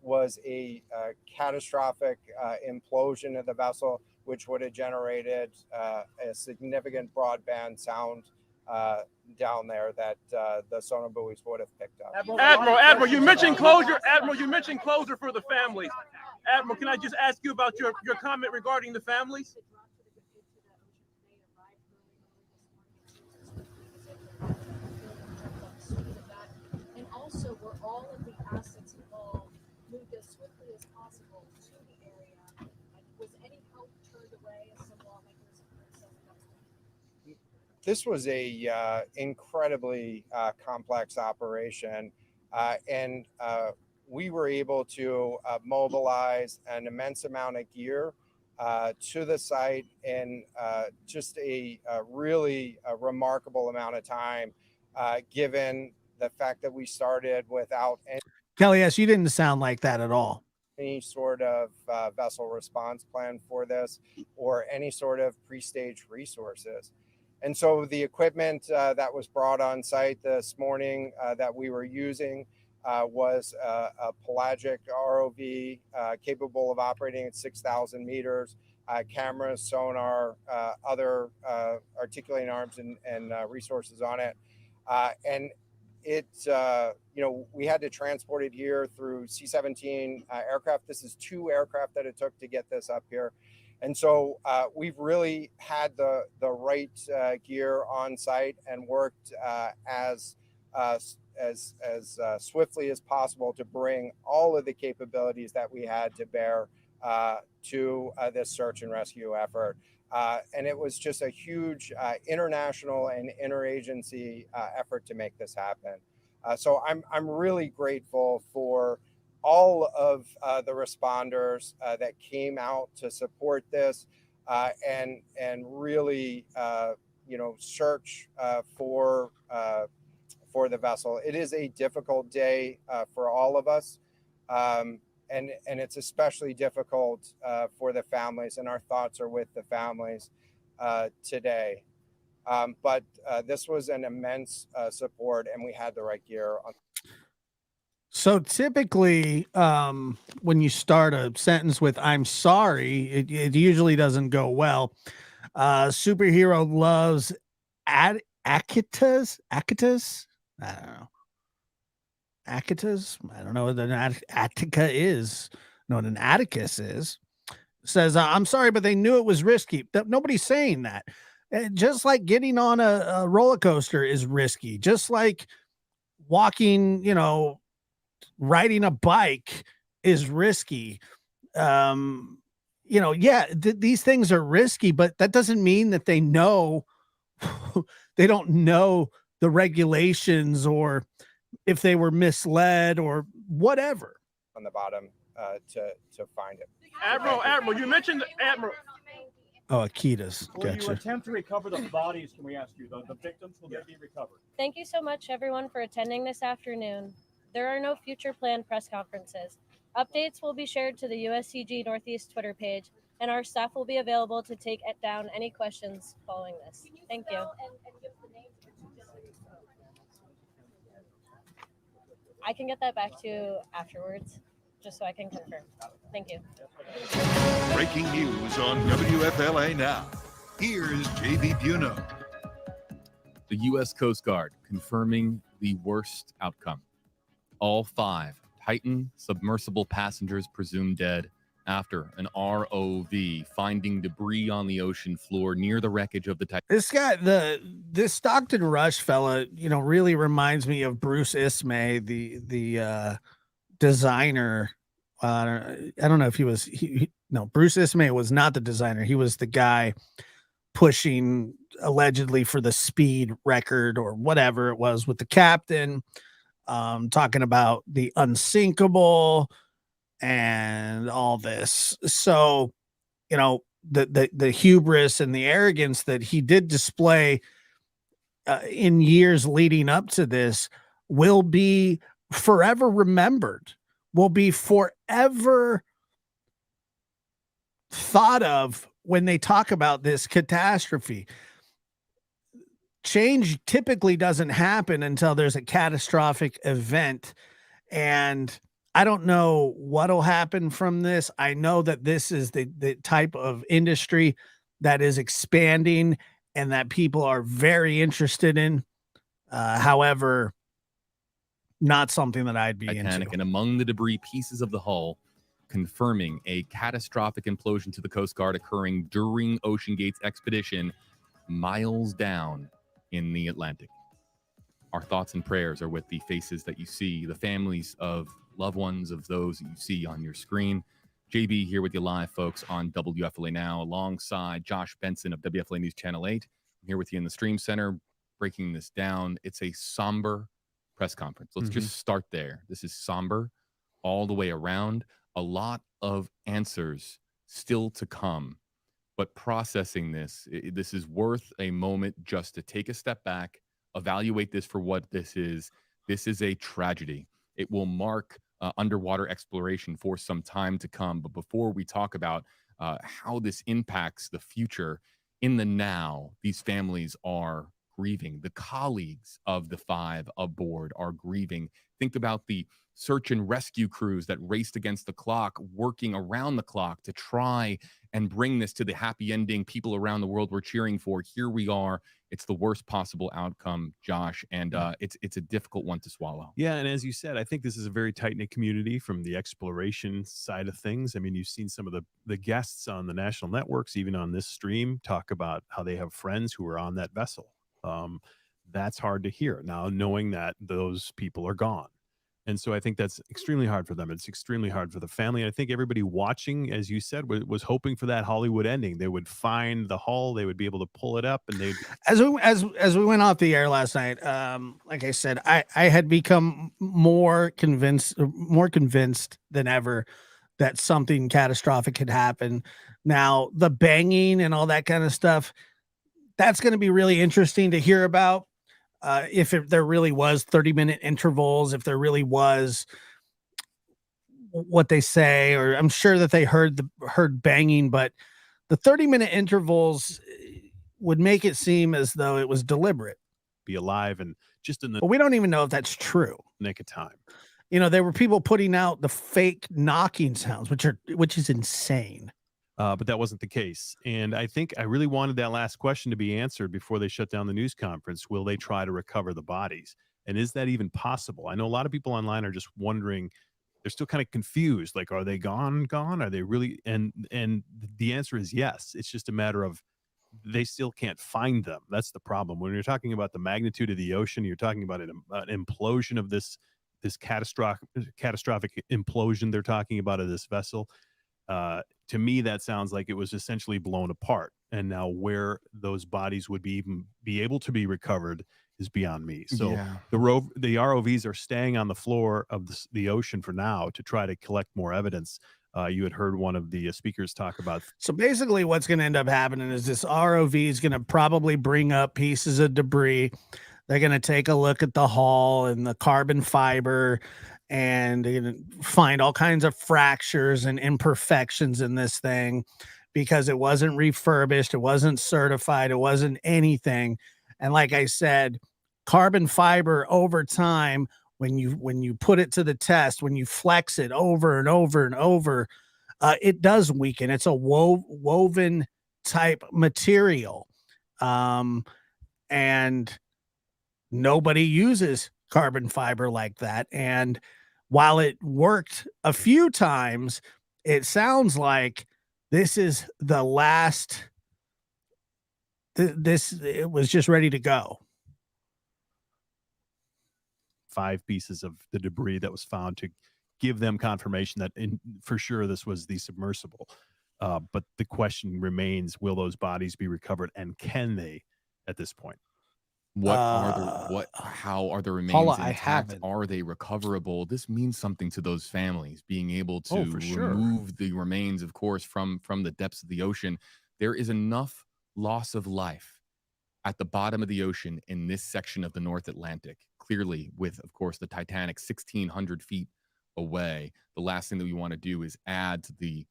was a catastrophic implosion of the vessel, which would have generated a significant broadband sound down there that the sonar buoys would have picked up. Admiral, you mentioned closure. Admiral, you mentioned closure for the families. Admiral, can I just ask you about your comment regarding the families? And also, were all of the assets involved moved as swiftly as possible to the area? Was any help turned away as some lawmakers have said? This was a incredibly complex operation, and we were able to mobilize an immense amount of gear to the site in just a really remarkable amount of time, given the fact that we started without Kelly S., you didn't sound like that at all. any sort of vessel response plan for this or any sort of pre-staged resources. And so the equipment that was brought on site this morning that we were using was a pelagic ROV capable of operating at 6,000 meters, cameras, sonar, other articulating arms and resources on it. And it, we had to transport it here through C-17 aircraft. This is 2 aircraft that it took to get this up here. And so we've really had the right gear on site and worked as swiftly as possible to bring all of the capabilities that we had to bear to this search and rescue effort. And it was just a huge international and interagency effort to make this happen. So I'm really grateful for all of the responders that came out to support this and really, search for the vessel. It is a difficult day for all of us, and it's especially difficult for the families, and our thoughts are with the families today. But this was an immense support, and we had the right gear on. So typically, when you start a sentence with "I'm sorry," it usually doesn't go well. Superhero loves Akitas. I don't know. Akitas. I don't know what an Attica is. No, what an Atticus is. Says, "I'm sorry, but they knew it was risky." Nobody's saying that. Just like getting on a roller coaster is risky. Just like walking, riding a bike is risky. These things are risky, but that doesn't mean that they know they don't know the regulations or if they were misled or whatever. On the bottom to find it. Admiral, you mentioned Admiral. Oh, Akitas. Will you Gotcha. attempt to recover the bodies, can we ask you? The victims, will they be recovered? Thank you so much, everyone, for attending this afternoon. There are no future planned press conferences. Updates will be shared to the USCG Northeast Twitter page, and our staff will be available to take down any questions following this. Thank you. I can get that back to you afterwards, just so I can confirm. Thank you. Breaking news on WFLA Now. Here's JV Buno. The U.S. Coast Guard confirming the worst outcome. All 5 Titan submersible passengers presumed dead after an ROV finding debris on the ocean floor near the wreckage of the Titanic. This Stockton Rush fella, really reminds me of Bruce Ismay, the designer. I don't know if he was. No, Bruce Ismay was not the designer. He was the guy pushing allegedly for the speed record or whatever it was with the captain. Talking about the unsinkable and all this. So, the hubris and the arrogance that he did display in years leading up to this will be forever remembered, will be forever thought of when they talk about this catastrophe. Change typically doesn't happen until there's a catastrophic event. And I don't know what'll happen from this. I know that this is the type of industry that is expanding and that people are very interested in. However, not something that I'd be Titanic, into. and among the debris, pieces of the hull confirming a catastrophic implosion to the Coast Guard occurring during OceanGate's expedition miles down in the Atlantic. Our thoughts and prayers are with the faces that you see, the families of loved ones of those that you see on your screen. JB here with you live, folks, on WFLA Now, alongside Josh Benson of WFLA News Channel 8. I'm here with you in the Stream Center, breaking this down. It's a somber press conference. Let's just start there. This is somber all the way around. A lot of answers still to come, but processing this is worth a moment just to take a step back, evaluate this for what this is. This is a tragedy. It will mark underwater exploration for some time to come. But before we talk about how this impacts the future, in the now, these families are grieving. The colleagues of the 5 aboard are grieving. Think about the search and rescue crews that raced against the clock, working around the clock to try and bring this to the happy ending people around the world were cheering for. Here we are. It's the worst possible outcome, Josh, and it's a difficult one to swallow. Yeah, and as you said, I think this is a very tight-knit community from the exploration side of things. I mean, you've seen some of the guests on the national networks, even on this stream, talk about how they have friends who are on that vessel. That's hard to hear now, knowing that those people are gone. And so I think that's extremely hard for them. It's extremely hard for the family. And I think everybody watching, as you said, was hoping for that Hollywood ending. They would find the hull, they would be able to pull it up, and they. As we went off the air last night, like I said, I had become more convinced than ever that something catastrophic had happened. Now, the banging and all that kind of stuff, that's going to be really interesting to hear about. If there really was 30-minute intervals, if there really was what they say, or I'm sure that they heard banging, but the 30-minute intervals would make it seem as though it was deliberate. Be alive and just in the. But we don't even know if that's true. Nick of time. You know, there were people putting out the fake knocking sounds, which is insane. But that wasn't the case. And I think I really wanted that last question to be answered before they shut down the news conference. Will they try to recover the bodies? And is that even possible? I know a lot of people online are just wondering, they're still kind of confused. Like, are they gone? Are they really? And the answer is yes. It's just a matter of they still can't find them. That's the problem. When you're talking about the magnitude of the ocean, you're talking about an implosion of this catastrophic implosion they're talking about of this vessel. To me, that sounds like it was essentially blown apart. And now where those bodies would be able to be recovered is beyond me. So Yeah. the ROVs are staying on the floor of the ocean for now to try to collect more evidence. You had heard one of the speakers talk about. So basically what's going to end up happening is this ROV is going to probably bring up pieces of debris. They're going to take a look at the hull and the carbon fiber, and they're going to find all kinds of fractures and imperfections in this thing because it wasn't refurbished. It wasn't certified. It wasn't anything. And like I said, carbon fiber over time, when you put it to the test, when you flex it over and over and over, it does weaken. It's a woven type material. And nobody uses carbon fiber like that. And while it worked a few times, it sounds like this is the last. It was just ready to go. 5 pieces of the debris that was found to give them confirmation that for sure this was the submersible. But the question remains, will those bodies be recovered, and can they at this point? how are the Paula, remains I intact? haven't. Are they recoverable? This means something to those families, being able to Oh, for sure. remove the remains, of course, from the depths of the ocean. There is enough loss of life at the bottom of the ocean in this section of the North Atlantic. Clearly, with, of course, the Titanic 1,600 feet away, the last thing that we want to do is add to the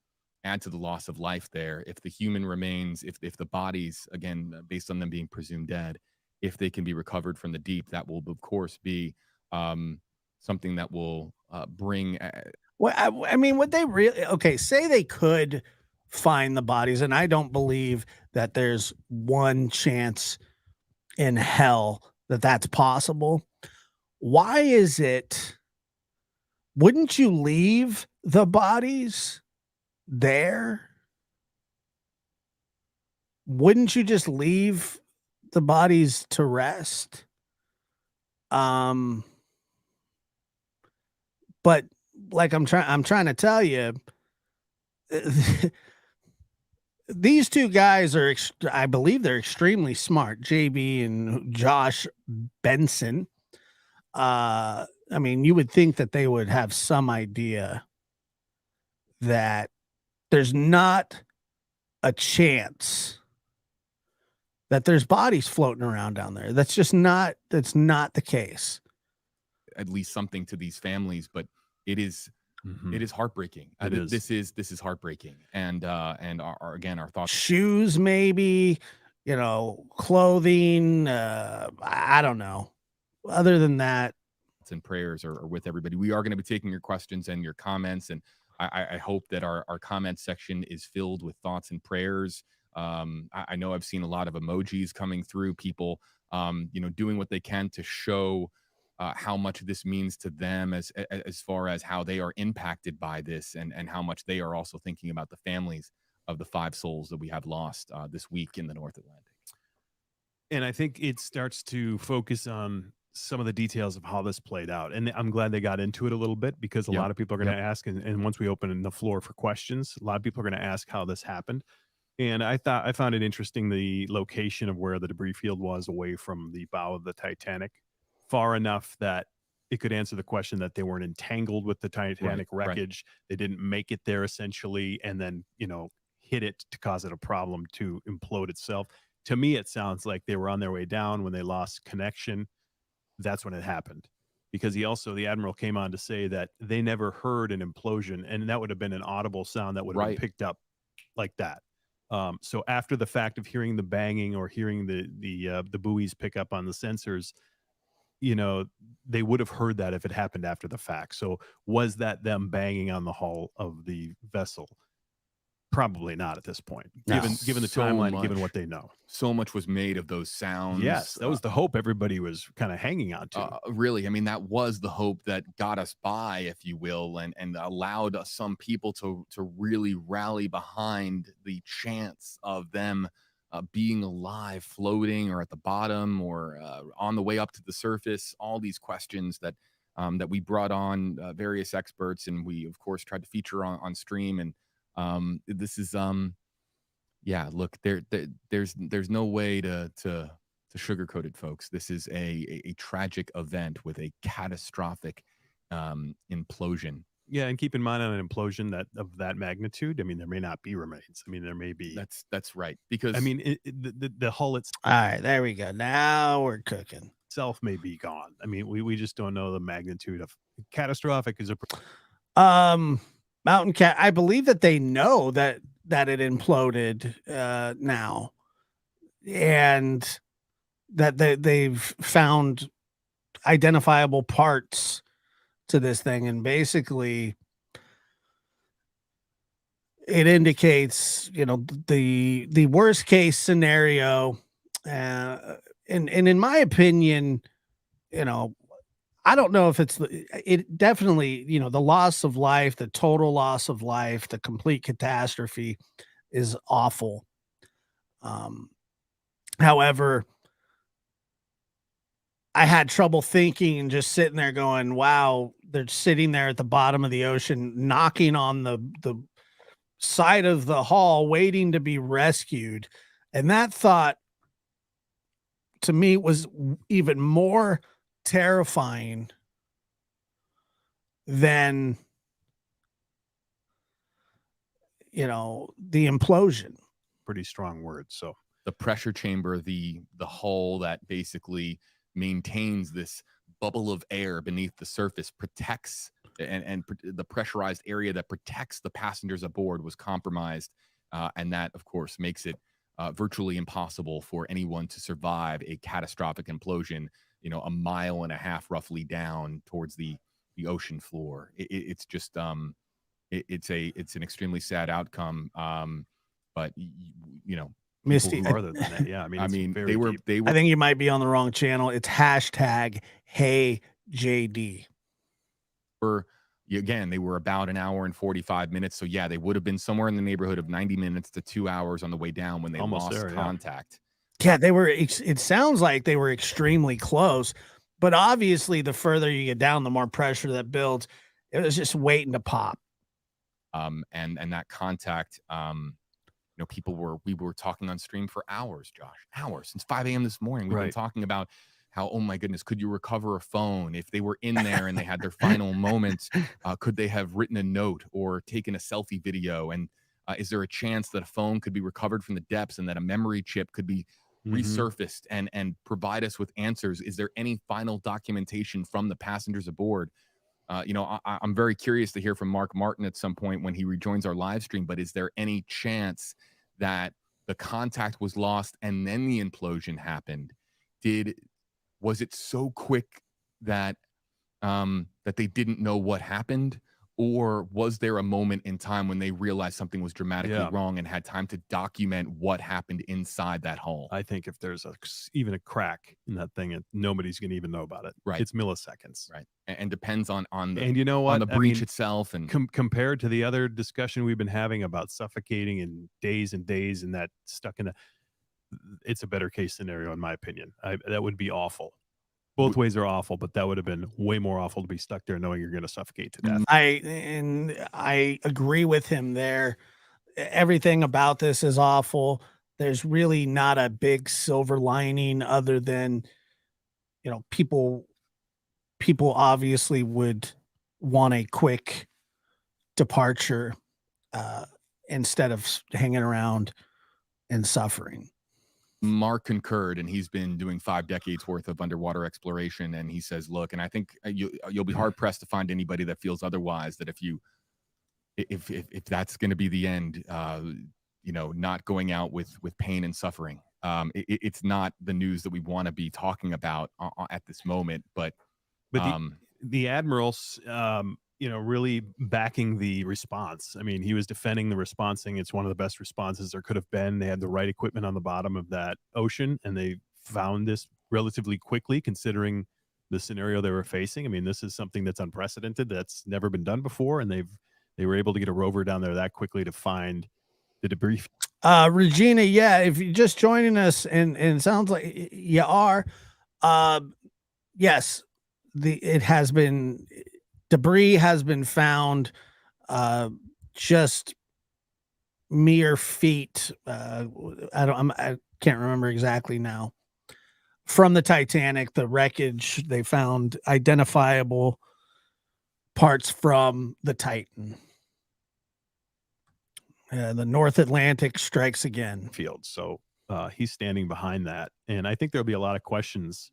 loss of life there. If the human remains, if the bodies, again, based on them being presumed dead, if they can be recovered from the deep, that will, of course, be something that will bring. Well, I mean, would they really? Okay, say they could find the bodies, and I don't believe that there's one chance in hell that that's possible. Why is it? Wouldn't you leave the bodies there? Wouldn't you just leave the bodies to rest? But like I'm trying to tell you, these two guys are, I believe they're extremely smart, JB and Josh Benson. I mean, you would think that they would have some idea that there's not a chance that there's bodies floating around down there. That's not the case. At least something to these families, but it is heartbreaking. It is. This is heartbreaking, and our thoughts. Shoes, maybe, clothing. I don't know. Other than that, and prayers are with everybody. We are going to be taking your questions and your comments, and I hope that our comment section is filled with thoughts and prayers. I know I've seen a lot of emojis coming through, people doing what they can to show how much this means to them as far as how they are impacted by this, and how much they are also thinking about the families of the 5 souls that we have lost this week in the North Atlantic. And I think it starts to focus on some of the details of how this played out. And I'm glad they got into it a little bit, because a lot of people are going to ask, and once we open the floor for questions, a lot of people are going to ask how this happened. And I found it interesting, the location of where the debris field was away from the bow of the Titanic, far enough that it could answer the question that they weren't entangled with the Titanic wreckage. They didn't make it there essentially, and then, hit it to cause it a problem to implode itself. To me, it sounds like they were on their way down when they lost connection. That's when it happened, because the Admiral came on to say that they never heard an implosion, and that would have been an audible sound that would have been picked up like that. So after the fact of hearing the banging or hearing the buoys pick up on the sensors, they would have heard that if it happened after the fact. So was that them banging on the hull of the vessel? Probably not at this point, given the timeline, given what they know. So much was made of those sounds. Yes, that was the hope everybody was kind of hanging on to. Really, I mean, that was the hope that got us by, if you will, and allowed some people to really rally behind the chance of them being alive, floating, or at the bottom, or on the way up to the surface. All these questions that we brought on various experts, and we of course tried to feature on stream. And this is look, there's no way to sugarcoat it, folks. This is a tragic event with a catastrophic implosion. Yeah, and keep in mind, on an implosion of that magnitude, I mean, there may not be remains. I mean, there may be. That's right, because I mean, the hull itself. All right, there we go. Now we're cooking. Itself may be gone. I mean, we just don't know the magnitude of catastrophic. Is Mountain Cat, I believe that they know that it imploded now, and that they've found identifiable parts to this thing, and basically it indicates, the worst case scenario, and in my opinion, I don't know if it definitely, the loss of life, the total loss of life, the complete catastrophe is awful. However, I had trouble thinking and just sitting there going, wow, they're sitting there at the bottom of the ocean, knocking on the side of the hull, waiting to be rescued. And that thought to me was even more terrifying than, the implosion. Pretty strong words. So the pressure chamber, the hull that basically maintains this bubble of air beneath the surface, protects and the pressurized area that protects the passengers aboard was compromised, and that of course makes it virtually impossible for anyone to survive a catastrophic implosion, a mile and a half roughly down towards the ocean floor. It's just it's an extremely sad outcome, but Misty, farther than that. Yeah, I mean, they were. I think you might be on the wrong channel. It's hashtag Hey JD. Again, they were about an hour and 45 minutes. So yeah, they would have been somewhere in the neighborhood of 90 minutes to 2 hours on the way down when they lost contact. Yeah, they were. It sounds like they were extremely close, but obviously, the further you get down, the more pressure that builds. It was just waiting to pop. And that contact, we were talking on stream for hours, Josh, hours since 5 a.m. this morning. We've been talking about how, oh my goodness, could you recover a phone if they were in there and they had their final moments? Could they have written a note or taken a selfie video? And is there a chance that a phone could be recovered from the depths and that a memory chip could be resurfaced and provide us with answers? Is there any final documentation from the passengers aboard? I'm very curious to hear from Mark Martin at some point when he rejoins our live stream, but is there any chance that the contact was lost and then the implosion happened? Was it so quick that that they didn't know what happened? Or was there a moment in time when they realized something was dramatically wrong and had time to document what happened inside that hull? I think if there's even a crack in that thing, nobody's going to even know about it. Right. It's milliseconds. Right. And depends on the, and you know what? on the breach itself. And compared to the other discussion we've been having about suffocating and days and that stuck in it's a better case scenario in my opinion. That would be awful. Both ways are awful, but that would have been way more awful to be stuck there knowing you're going to suffocate to death. I agree with him there. Everything about this is awful. There's really not a big silver lining other than, people obviously would want a quick departure instead of hanging around and suffering. Mark concurred, and he's been doing 5 decades worth of underwater exploration. And he says, look, and I think you'll be hard pressed to find anybody that feels otherwise, that if that's going to be the end, not going out with pain and suffering. It's not the news that we want to be talking about at this moment, but the admirals, really backing the response. I mean, he was defending the response, saying it's one of the best responses there could have been. They had the right equipment on the bottom of that ocean, and they found this relatively quickly, considering the scenario they were facing. I mean, this is something that's unprecedented. That's never been done before, and they were able to get a rover down there that quickly to find the debris. Regina, yeah, if you're just joining us, and it sounds like you are, yes, debris has been found, just mere feet. I can't remember exactly now. From the Titanic, the wreckage, they found identifiable parts from the Titan. The North Atlantic strikes again. Field. So he's standing behind that, and I think there'll be a lot of questions.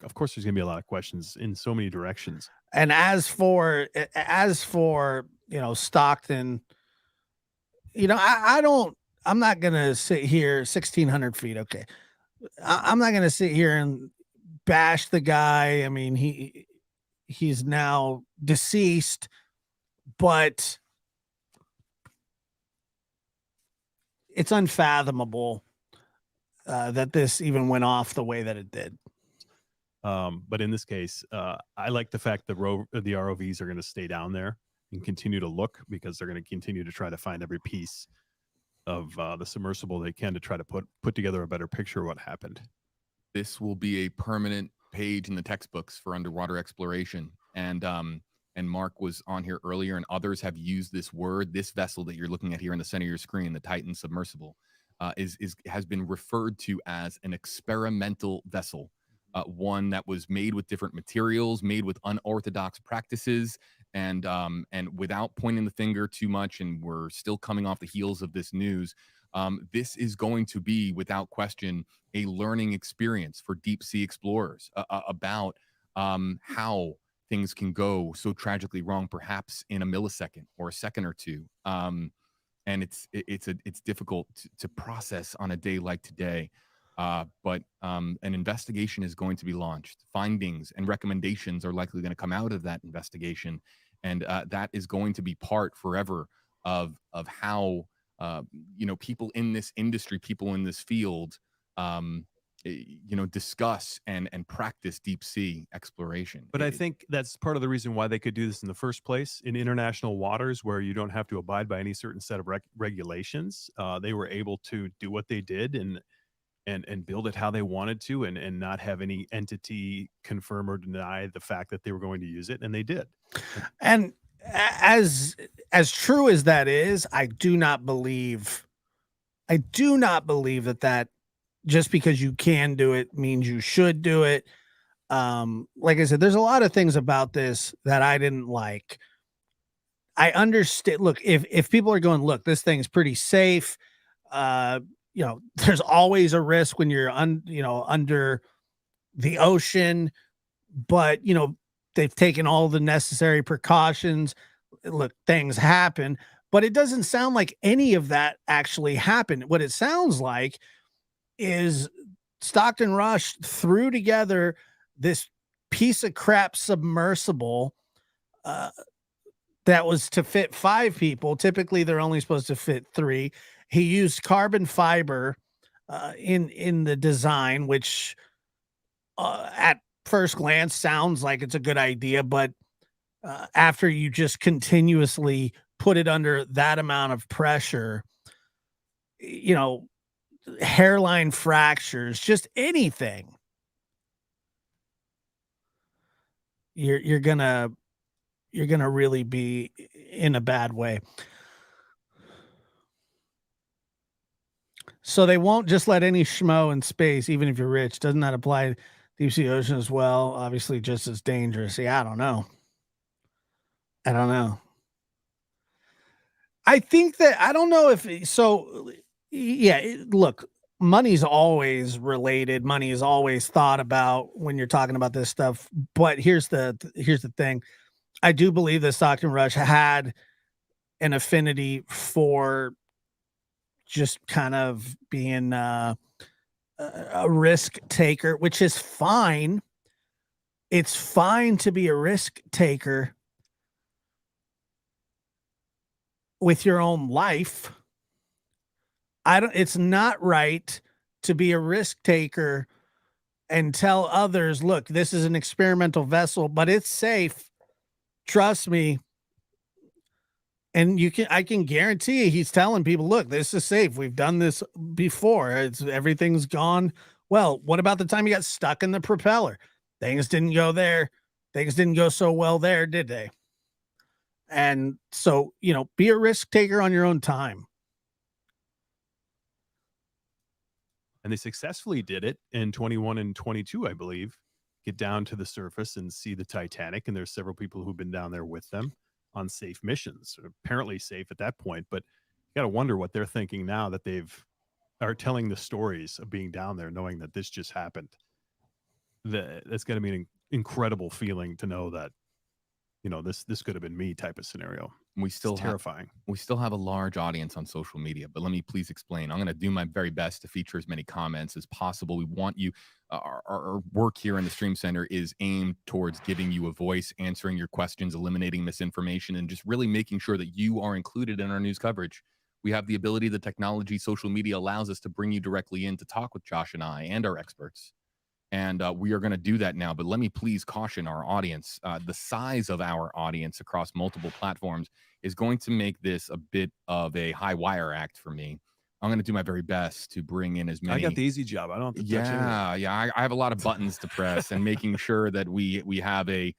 Of course, there's going to be a lot of questions in so many directions. And as for Stockton, I'm not going to sit here 1,600 feet. Okay. I'm not going to sit here and bash the guy. I mean, he's now deceased, but it's unfathomable that this even went off the way that it did. But in this case, I like the fact that the ROVs are going to stay down there and continue to look, because they're going to continue to try to find every piece of the submersible they can to try to put together a better picture of what happened. This will be a permanent page in the textbooks for underwater exploration. And Mark was on here earlier, and others have used this word, this vessel that you're looking at here in the center of your screen, the Titan Submersible. has been referred to as an experimental vessel, one that was made with different materials, made with unorthodox practices, and without pointing the finger too much. And we're still coming off the heels of this news. This is going to be, without question, a learning experience for deep sea explorers about how things can go so tragically wrong, perhaps in a millisecond or a second or two. And it's difficult to process on a day like today. But an investigation is going to be launched. Findings and recommendations are likely going to come out of that investigation, and that is going to be part forever of how people in this industry, people in this field, discuss and practice deep sea exploration. But I think that's part of the reason why they could do this in the first place in international waters where you don't have to abide by any certain set of regulations. They were able to do what they did and build it how they wanted to, and not have any entity confirm or deny the fact that they were going to use it, and they did. And as true as that is, I do not believe that just because you can do it means you should do it. Like I said, there's a lot of things about this that I didn't like. I understand. Look, if people are going, look, this thing's pretty safe. There's always a risk when you're under the ocean, but they've taken all the necessary precautions. Look, things happen, but it doesn't sound like any of that actually happened. What it sounds like is Stockton Rush threw together this piece of crap submersible that was to fit 5 people. Typically, they're only supposed to fit 3. He used carbon fiber in the design, which at first glance sounds like it's a good idea, but after you just continuously put it under that amount of pressure, hairline fractures, just anything, you're gonna really be in a bad way. So they won't just let any schmo in space, even if you're rich. Doesn't that apply to deep sea ocean as well? Obviously, just as dangerous. Yeah, I don't know. I think that I don't know if so. Yeah, look, money's always related. Money is always thought about when you're talking about this stuff. But here's the thing. I do believe that Stockton Rush had an affinity for just kind of being a risk taker, which is fine. It's fine to be a risk taker with your own life. It's not right to be a risk taker and tell others, look, this is an experimental vessel, but it's safe. Trust me. And I can guarantee you, he's telling people, look, this is safe. We've done this before. Everything's gone. Well, what about the time you got stuck in the propeller? Things didn't go there. Things didn't go so well there, did they? And so, be a risk taker on your own time. And they successfully did it in 21 and 22, I believe. Get down to the surface and see the Titanic. And there's several people who've been down there with them on safe missions, apparently safe at that point. But you got to wonder what they're thinking now that are telling the stories of being down there, knowing that this just happened. That's going to be an incredible feeling to know that, this could have been me type of scenario. It's terrifying. We still have a large audience on social media, but let me please explain. I'm going to do my very best to feature as many comments as possible. We want you, our work here in the Stream Center is aimed towards giving you a voice, answering your questions, eliminating misinformation, and just really making sure that you are included in our news coverage. We have the ability, the technology, social media allows us to bring you directly in to talk with Josh and I and our experts. And we are going to do that now. But let me please caution our audience. The size of our audience across multiple platforms is going to make this a bit of a high wire act for me. I'm going to do my very best to bring in as many. I got the easy job. I don't have to touch anything. Yeah. I have a lot of buttons to press and making sure that we have a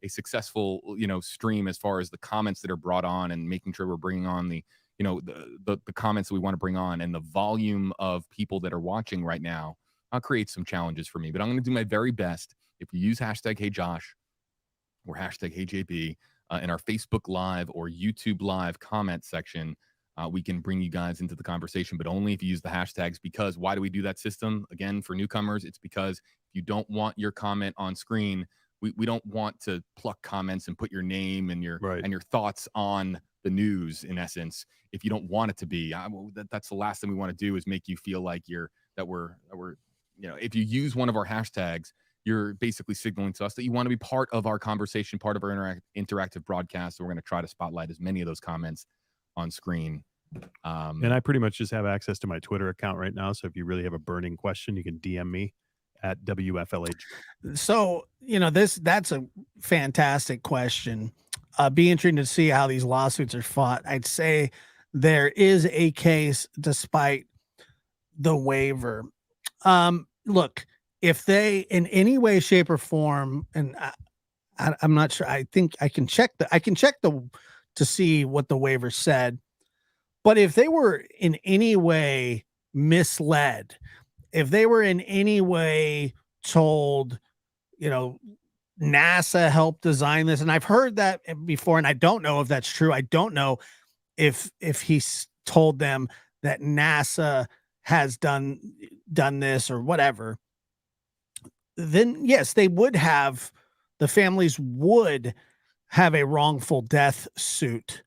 successful, stream as far as the comments that are brought on and making sure we're bringing on the, the comments that we want to bring on, and the volume of people that are watching right now creates some challenges for me. But I'm going to do my very best. If you use hashtag Hey Josh or hashtag Hey JB in our Facebook Live or YouTube Live comment section, we can bring you guys into the conversation, but only if you use the hashtags. Because why do we do that system? Again, for newcomers, it's because if you don't want your comment on screen, we don't want to pluck comments and put your name and your thoughts on the news, in essence. If you don't want it to be, that's the last thing we want to do, is make you feel like we're if you use one of our hashtags, you're basically signaling to us that you want to be part of our conversation, part of our interactive broadcast. So we're going to try to spotlight as many of those comments on screen. And I pretty much just have access to my Twitter account right now. So if you really have a burning question, you can DM me at WFLH. So, that's a fantastic question. Be interesting to see how these lawsuits are fought. I'd say there is a case despite the waiver. Look, if they in any way, shape, or form, and I'm not sure, I think I can check to see what the waiver said. But if they were in any way misled, if they were in any way told, NASA helped design this, and I've heard that before, and I don't know if that's true. I don't know if he's told them that NASA has done this or whatever. Then yes, the families would have a wrongful death suit.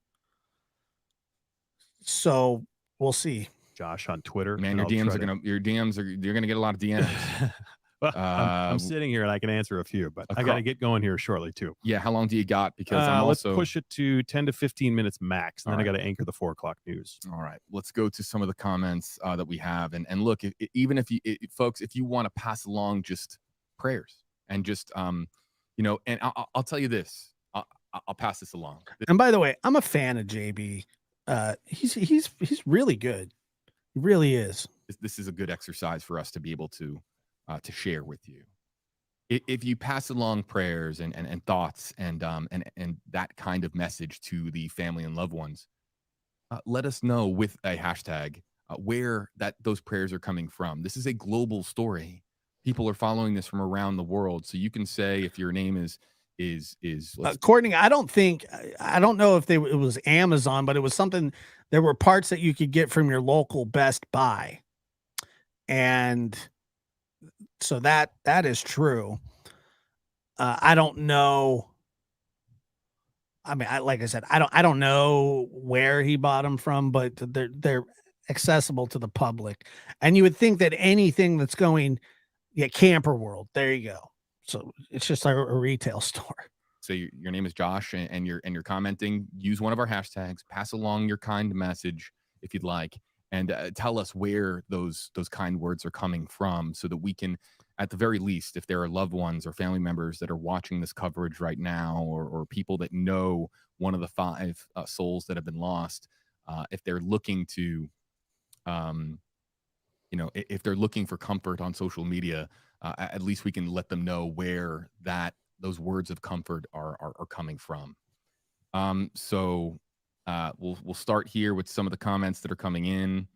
So we'll see. Josh on Twitter. Man, you're gonna get a lot of DMs. Well, I'm sitting here and I can answer a few, but I got to get going here shortly too. Yeah, how long do you got? Because let's push it to 10 to 15 minutes max, and then I got to anchor the 4 o'clock news. All right, let's go to some of the comments that we have, and look, even if you folks, if you want to pass along just prayers and just and I'll tell you this, I'll pass this along. And by the way, I'm a fan of JB. He's really good. He really is. This is a good exercise for us to be able to share with you. If you pass along prayers and thoughts and that kind of message to the family and loved ones, let us know with a hashtag where those prayers are coming from. This is a global story. People are following this from around the world. So you can say, if your name is Courtney, I don't know if it was Amazon, but it was something. There were parts that you could get from your local Best Buy, and so that is true. I don't know. I mean, like I said, I don't know where he bought them from, but they're accessible to the public, and you would think that anything that's going, Camper World, there you go. So it's just like a retail store. So your name is Josh, and you're commenting. Use one of our hashtags. Pass along your kind message if you'd like, and tell us where those kind words are coming from, so that we can, at the very least, if there are loved ones or family members that are watching this coverage right now, or people that know one of the 5 souls that have been lost, if they're looking to, if they're looking for comfort on social media, at least we can let them know where those words of comfort are coming from. So we'll start here with some of the comments that are coming in.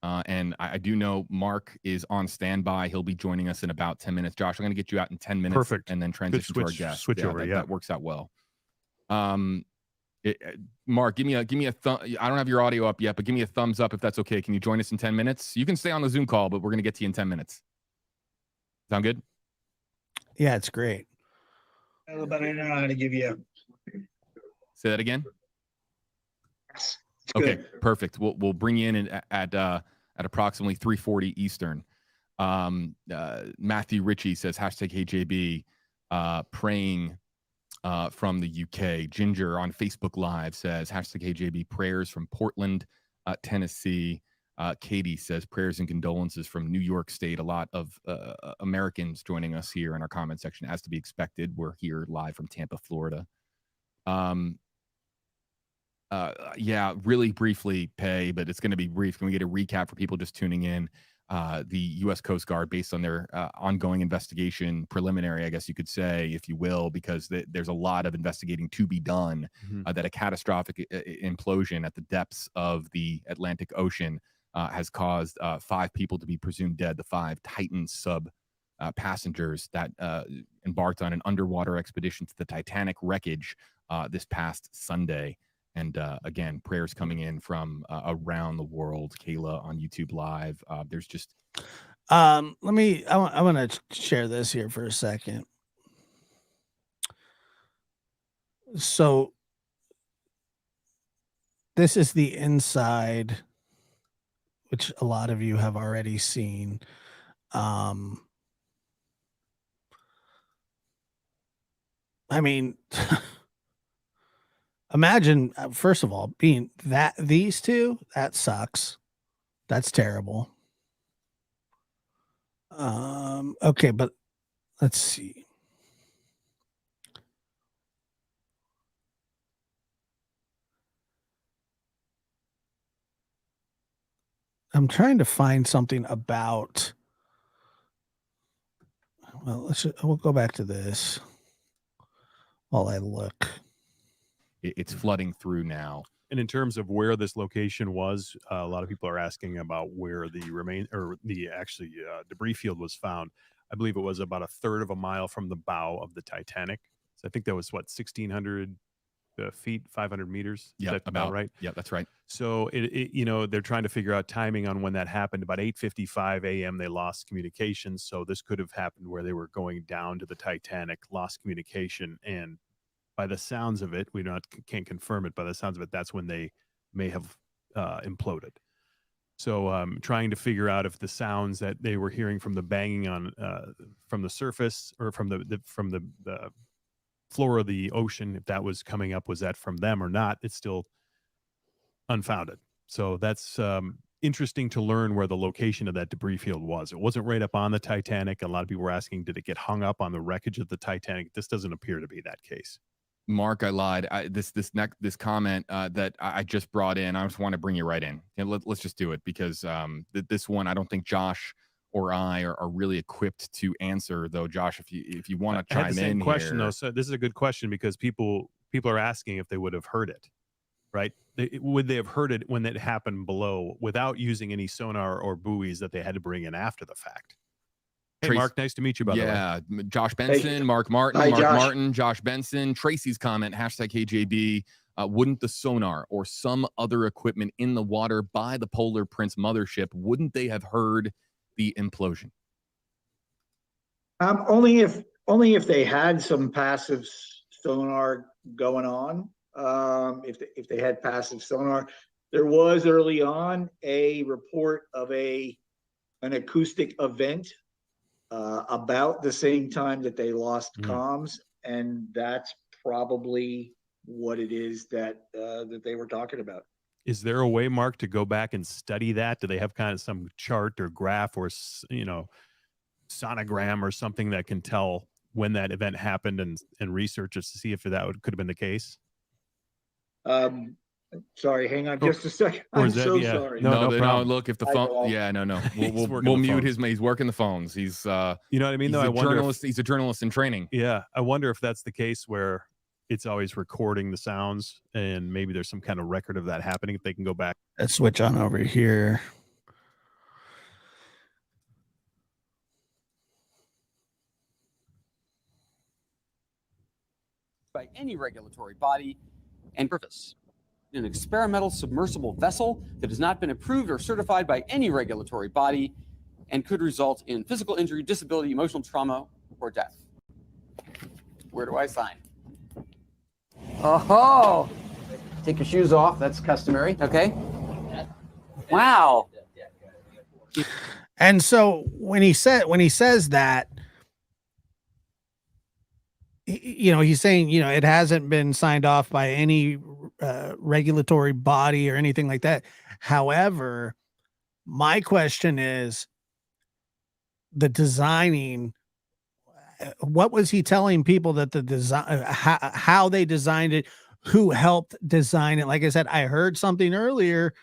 And I do know Mark is on standby. He'll be joining us in about 10 minutes. Josh, I'm going to get you out in 10 minutes. Perfect. And then transition to our guest. Switch over. That works out well. Mark, give me a thumb. I don't have your audio up yet, but give me a thumbs up if that's okay. Can you join us in 10 minutes? You can stay on the Zoom call, but we're going to get to you in 10 minutes. Sound good? Yeah, it's great. But I know how to give you. Say that again. Okay, perfect. We'll bring you in at approximately 3:40 Eastern. Matthew Ritchie says hashtag HJB praying from the UK. Ginger on Facebook Live says hashtag HJB prayers from Portland, Tennessee. Katie says prayers and condolences from New York State. A lot of Americans joining us here in our comment section, as to be expected. We're here live from Tampa, Florida. Yeah, really briefly, Pay, but it's going to be brief. Can we get a recap for people just tuning in? the U.S. Coast Guard, based on their ongoing investigation, preliminary, I guess you could say, if you will, because there's a lot of investigating to be done, that a catastrophic implosion at the depths of the Atlantic Ocean has caused 5 people to be presumed dead, the 5 Titan sub passengers that embarked on an underwater expedition to the Titanic wreckage this past Sunday. And again, prayers coming in from around the world. Kayla on YouTube Live. There's just I want to share this here for a second. So this is the inside, which a lot of you have already seen. I mean, imagine, first of all, being these two, that sucks. That's terrible. Okay, but let's see. I'm trying to find something about, well, we'll go back to this while I look. It's flooding through now. And in terms of where this location was, a lot of people are asking about where the debris field was found. I believe it was about a third of a mile from the bow of the Titanic. So I think that was 1,600 feet, 500 meters. Yeah, about right. Yeah, that's right. So they're trying to figure out timing on when that happened. About 8:55 a.m. they lost communication. So this could have happened where they were going down to the Titanic, lost communication, and by the sounds of it, can't confirm it. By the sounds of it, that's when they may have imploded. So trying to figure out if the sounds that they were hearing from the banging on from the surface or from the floor of the ocean, if that was coming up, was that from them or not? It's still unfounded. So that's interesting to learn where the location of that debris field was. It wasn't right up on the Titanic. A lot of people were asking, did it get hung up on the wreckage of the Titanic? This doesn't appear to be that case. Mark, I lied. This comment that I just brought in, I just want to bring you right in. And let's just do it because this one, I don't think Josh or I are really equipped to answer, though. Josh, if you want to chime in, the same question here. though. So this is a good question because people are asking if they would have heard it, right? Would they have heard it when it happened below without using any sonar or buoys that they had to bring in after the fact? Hey, Mark, nice to meet you, by the way. Yeah, Josh Benson, Mark Martin, Hi, Mark Josh. Martin, Josh Benson. Tracy's comment, #KJB, wouldn't the sonar or some other equipment in the water by the Polar Prince mothership, wouldn't they have heard the implosion? Only if they had some passive sonar going on. If they had passive sonar, there was early on a report of an acoustic event about the same time that they lost comms, and that's probably what it is that they were talking about. Is there a way, Mark, to go back and study that? Do they have kind of some chart or graph or sonogram or something that can tell when that event happened and research it to see if that could have been the case? Sorry, hang on just a second. Or I'm is that- so yeah. sorry. No problem. Look, if the I phone, know. yeah, no, He's we'll working the mute phones. he's working the phones. He's You know what I mean? he's Though I a wonder journalist. He's a journalist in training. Yeah, I wonder if that's the case where it's always recording the sounds, and maybe there's some kind of record of that happening. If they can go back, Let's switch on over here. By any regulatory body and purpose. An experimental submersible vessel that has not been approved or certified by any regulatory body and could result in physical injury, disability, emotional trauma, or death. Where do I sign? Oh, take your shoes off. That's customary. Okay. Wow. And so when he says that, he's saying, it hasn't been signed off by any regulatory body or anything like that. However, my question is the designing. What was he telling people that the design, how they designed it, who helped design it? Like I said, I heard something earlier,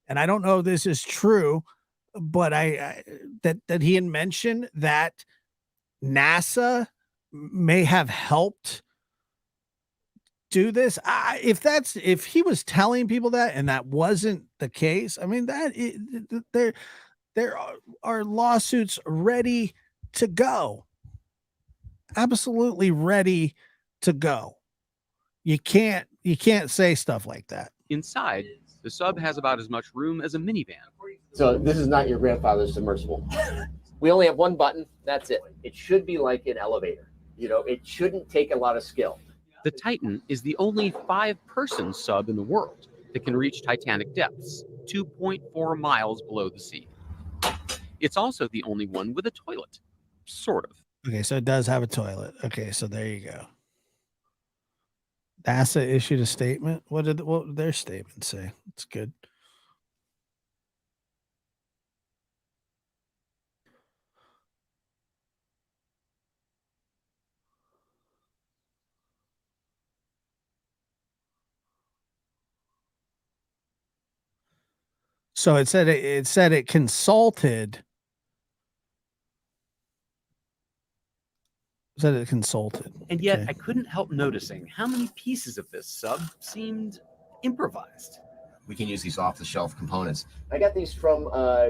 and I don't know if this is true, but that he had mentioned that NASA may have helped do this. If he was telling people that and that wasn't the case, I mean there are lawsuits ready to go. Absolutely ready to go. You can't say stuff like that. Inside, the sub has about as much room as a minivan. So this is not your grandfather's submersible. We only have one button. That's it. It should be like an elevator. You know, it shouldn't take a lot of skill. The Titan is the only 5-person sub in the world that can reach Titanic depths, 2.4 miles below the sea. It's also the only one with a toilet, sort of. Okay, so it does have a toilet. Okay, so there you go. NASA issued a statement. What did their statement say? It's good. So it said it consulted. Said it consulted. And yet I couldn't help noticing how many pieces of this sub seemed improvised. We can use these off-the-shelf components. I got these from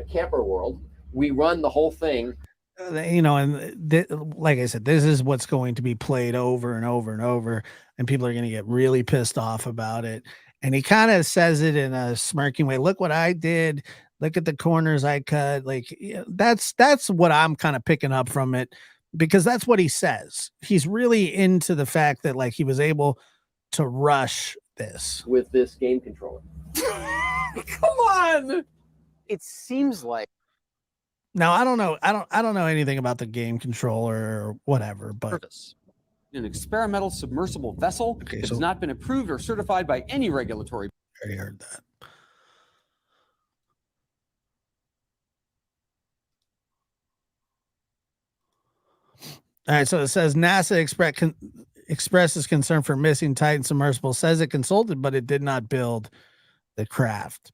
Camper World. We run the whole thing. And like I said, this is what's going to be played over and over and over, and people are going to get really pissed off about it. And he kind of says it in a smirking way. Look what I did. Look at the corners I cut. Like, that's what I'm kind of picking up from it, because that's what he says. He's really into the fact that like he was able to rush this with this game controller. Come on. It seems like. Now, I don't know anything about the game controller or whatever, but an experimental submersible vessel that has not been approved or certified by any regulatory. I already heard that. All right, so it says NASA expresses concern for missing Titan submersible, says it consulted, but it did not build the craft.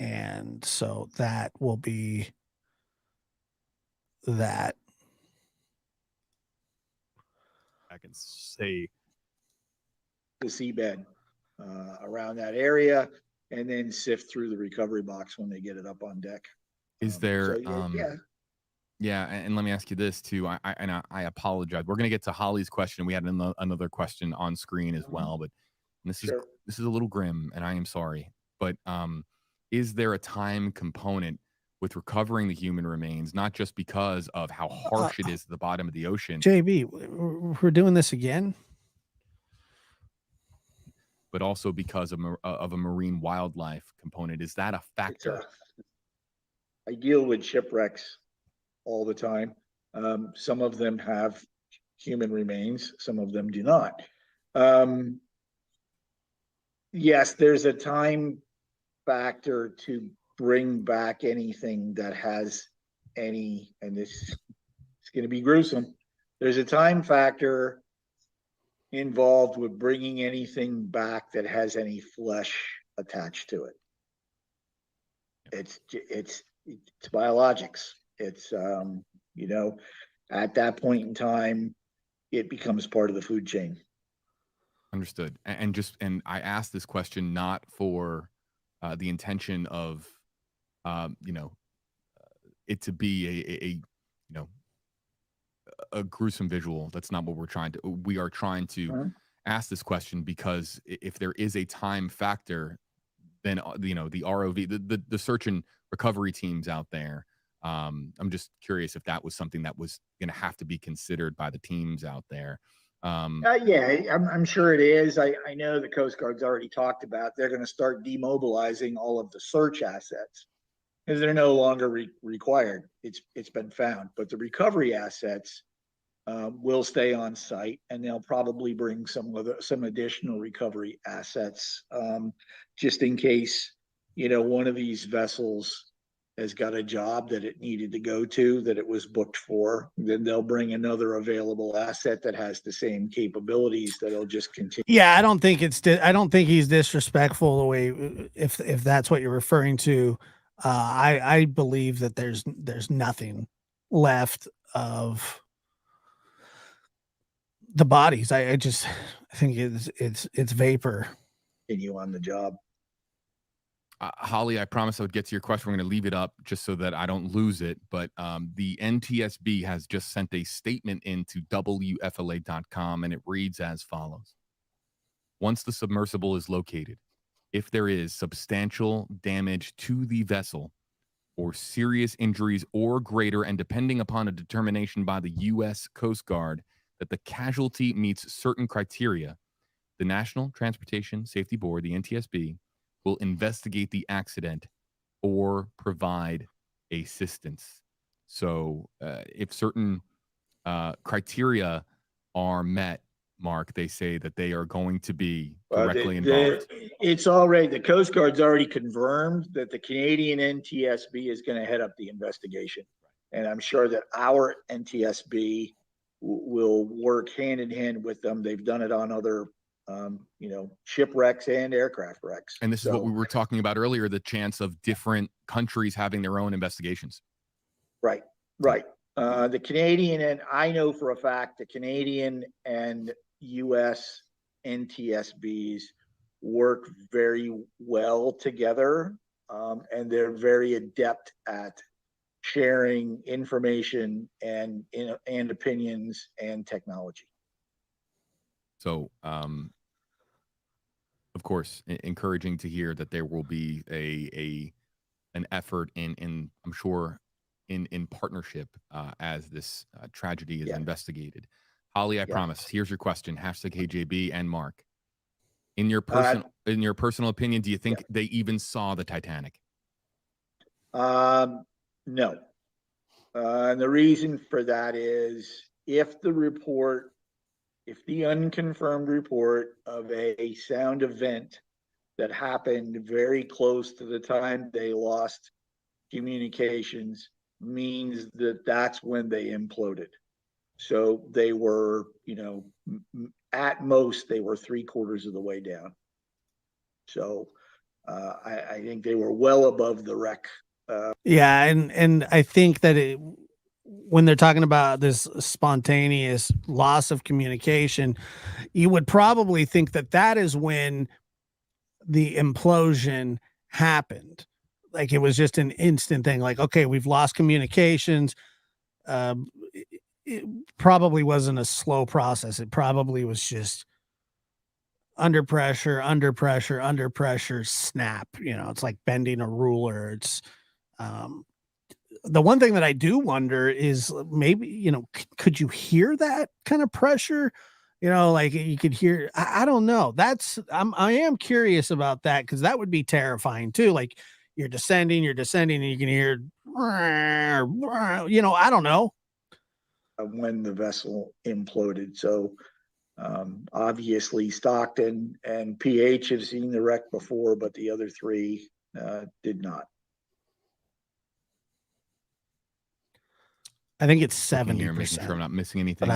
And so that will be that. I can say the seabed around that area, and then sift through the recovery box when they get it up on deck. Is there? Yeah. Yeah, and let me ask you this too. I apologize. We're gonna get to Holly's question. We had another question on screen as well, but this is a little grim, and I am sorry. But is there a time component with recovering the human remains, not just because of how harsh it is at the bottom of the ocean? JB, we're doing this again, but also because of a marine wildlife component. Is that a factor? I deal with shipwrecks all the time. Some of them have human remains, some of them do not. Yes, there's a time factor to bring back anything that has any, and this is going to be gruesome. There's a time factor involved with bringing anything back that has any flesh attached to it. It's biologics. It's at that point in time, it becomes part of the food chain. Understood. And I asked this question not for the intention of it to be a gruesome visual. That's not what we're trying to. We are trying to ask this question because if there is a time factor, then the ROV, the search and recovery teams out there. I'm just curious if that was something that was going to have to be considered by the teams out there. Yeah, I'm sure it is. I know the Coast Guard's already talked about they're going to start demobilizing all of the search assets because they're no longer required. It's been found, but the recovery assets will stay on site, and they'll probably bring some additional recovery assets just in case one of these vessels has got a job that it needed to go to, that it was booked for. Then they'll bring another available asset that has the same capabilities that'll just continue. Yeah, I don't think he's disrespectful the way, if that's what you're referring to. I believe that there's nothing left of the bodies. I think it's vapor. Continue on the job. Holly, I promised I would get to your question. We're going to leave it up just so that I don't lose it. But the NTSB has just sent a statement into WFLA.com, and it reads as follows. Once the submersible is located, if there is substantial damage to the vessel or serious injuries or greater, and depending upon a determination by the U.S. Coast Guard that the casualty meets certain criteria, the National Transportation Safety Board, the NTSB, will investigate the accident or provide assistance. So if certain criteria are met, Mark, they say that they are going to be directly involved. It's already, the Coast Guard's already confirmed that the Canadian NTSB is going to head up the investigation. And I'm sure that our NTSB will work hand in hand with them. They've done it on other shipwrecks and aircraft wrecks. And this is what we were talking about earlier, the chance of different countries having their own investigations. Right. The Canadian, and I know for a fact the Canadian and US NTSBs work very well together, and they're very adept at sharing information and opinions and technology. So, of course, encouraging to hear that there will be an effort in I'm sure in partnership as this tragedy is investigated. Holly, I promise. Here's your question. #KJB and Mark. In your personal opinion, do you think they even saw the Titanic? No. And the reason for that is if the unconfirmed report of a sound event that happened very close to the time they lost communications means that that's when they imploded. So they were, at most they were 3/4 of the way down. So I think they were well above the wreck. Yeah, and I think that when they're talking about this spontaneous loss of communication, you would probably think that that is when the implosion happened. Like it was just an instant thing. Like, okay, we've lost communications. It probably wasn't a slow process. It probably was just under pressure, snap. It's like bending a ruler. It's the one thing that I do wonder is maybe, could you hear that kind of pressure? Like you could hear, I don't know. I am curious about that, because that would be terrifying too. Like you're descending and you can hear, I don't know. When the vessel imploded. So obviously Stockton and PH have seen the wreck before, but the other three did not. I think it's 70%. Here, making sure I'm not missing anything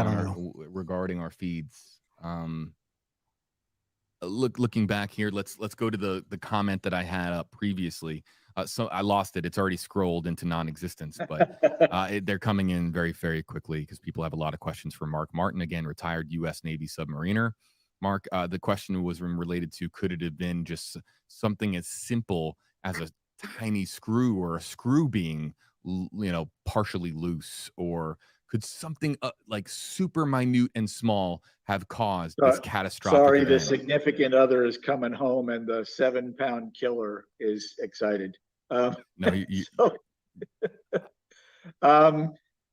regarding our feeds. Looking back here, let's go to the comment that I had up previously. So I lost it. It's already scrolled into non-existence, but they're coming in very, very quickly because people have a lot of questions for Mark Martin, again, retired U.S. Navy submariner. Mark, the question was related to, could it have been just something as simple as a tiny screw or a screw being, partially loose, or could something like super minute and small have caused this catastrophic Sorry, event? the significant other is coming home and the 7-pound killer is excited. No,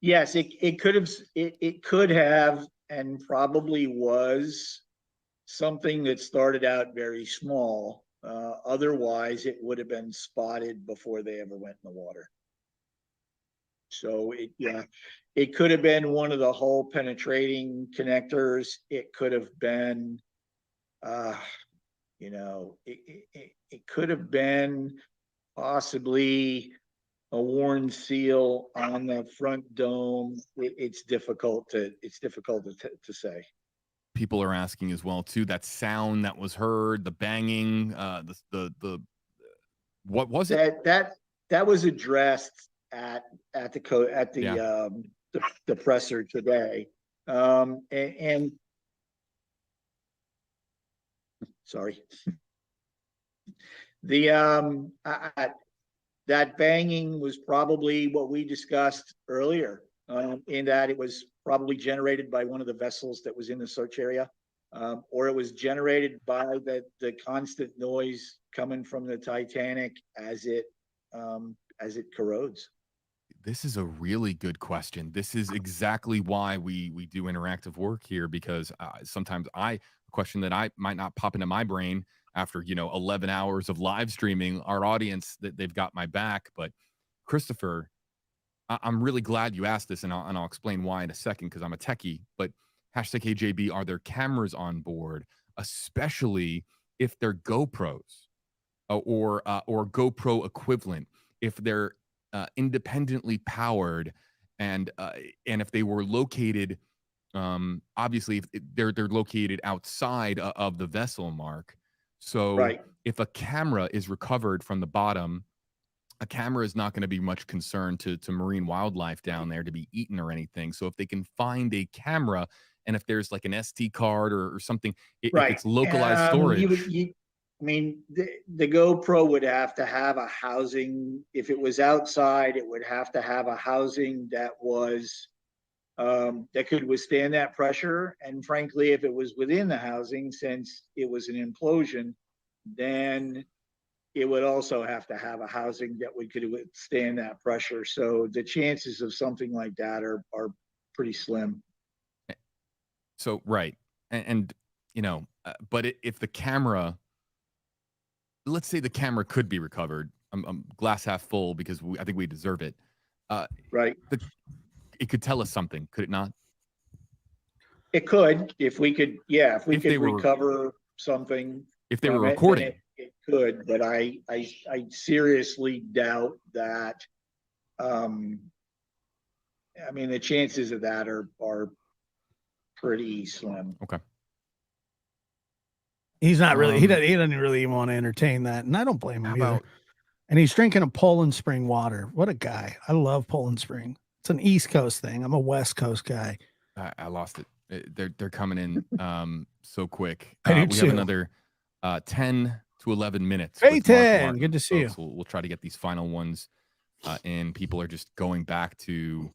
yes, it could have, and probably was something that started out very small. Otherwise, it would have been spotted before they ever went in the water. So it could have been one of the hull penetrating connectors. It could have been, it could have been possibly a worn seal on the front dome. It's difficult to say. People are asking as well too, that sound that was heard, the banging, the what was it? that was addressed at the presser today. And sorry, that banging was probably what we discussed earlier, in that it was probably generated by one of the vessels that was in the search area, or it was generated by the constant noise coming from the Titanic as it corrodes. This is a really good question. This is exactly why we do interactive work here, because sometimes a question that I might not pop into my brain after 11 hours of live streaming, our audience, that they've got my back. But Christopher, I'm really glad you asked this, and I'll explain why in a second, because I'm a techie. But #KJB, are there cameras on board, especially if they're GoPros or GoPro equivalent, if they're independently powered, and if they were located, obviously if they're located outside of the vessel, Mark. So right. If a camera is recovered from the bottom, a camera is not going to be much concern to marine wildlife down there to be eaten or anything. So if they can find a camera, and if there's like an SD card or something, if it's localized storage. I mean, the GoPro would have to have a housing. If it was outside, it would have to have a housing that was that could withstand that pressure. And frankly, if it was within the housing, since it was an implosion, then it would also have to have a housing that could withstand that pressure. So the chances of something like that are pretty slim. So right, and but if the camera, let's say the camera could be recovered, I'm glass half full, because I think we deserve it. Right. It could tell us something, could it not? It could, if we could recover something. If they were recording, it could, but I seriously doubt that. I mean, the chances of that are pretty slim. Okay. He's not really. He doesn't really even want to entertain that, and I don't blame him either. And he's drinking a Poland Spring water. What a guy! I love Poland Spring. It's an East Coast thing. I'm a West Coast guy. I lost it. They're coming in so quick. I do we too. have another 10 to 11 minutes. Hey, with 10. Mark Good to see folks. We'll try to get these final ones in. People are just going back to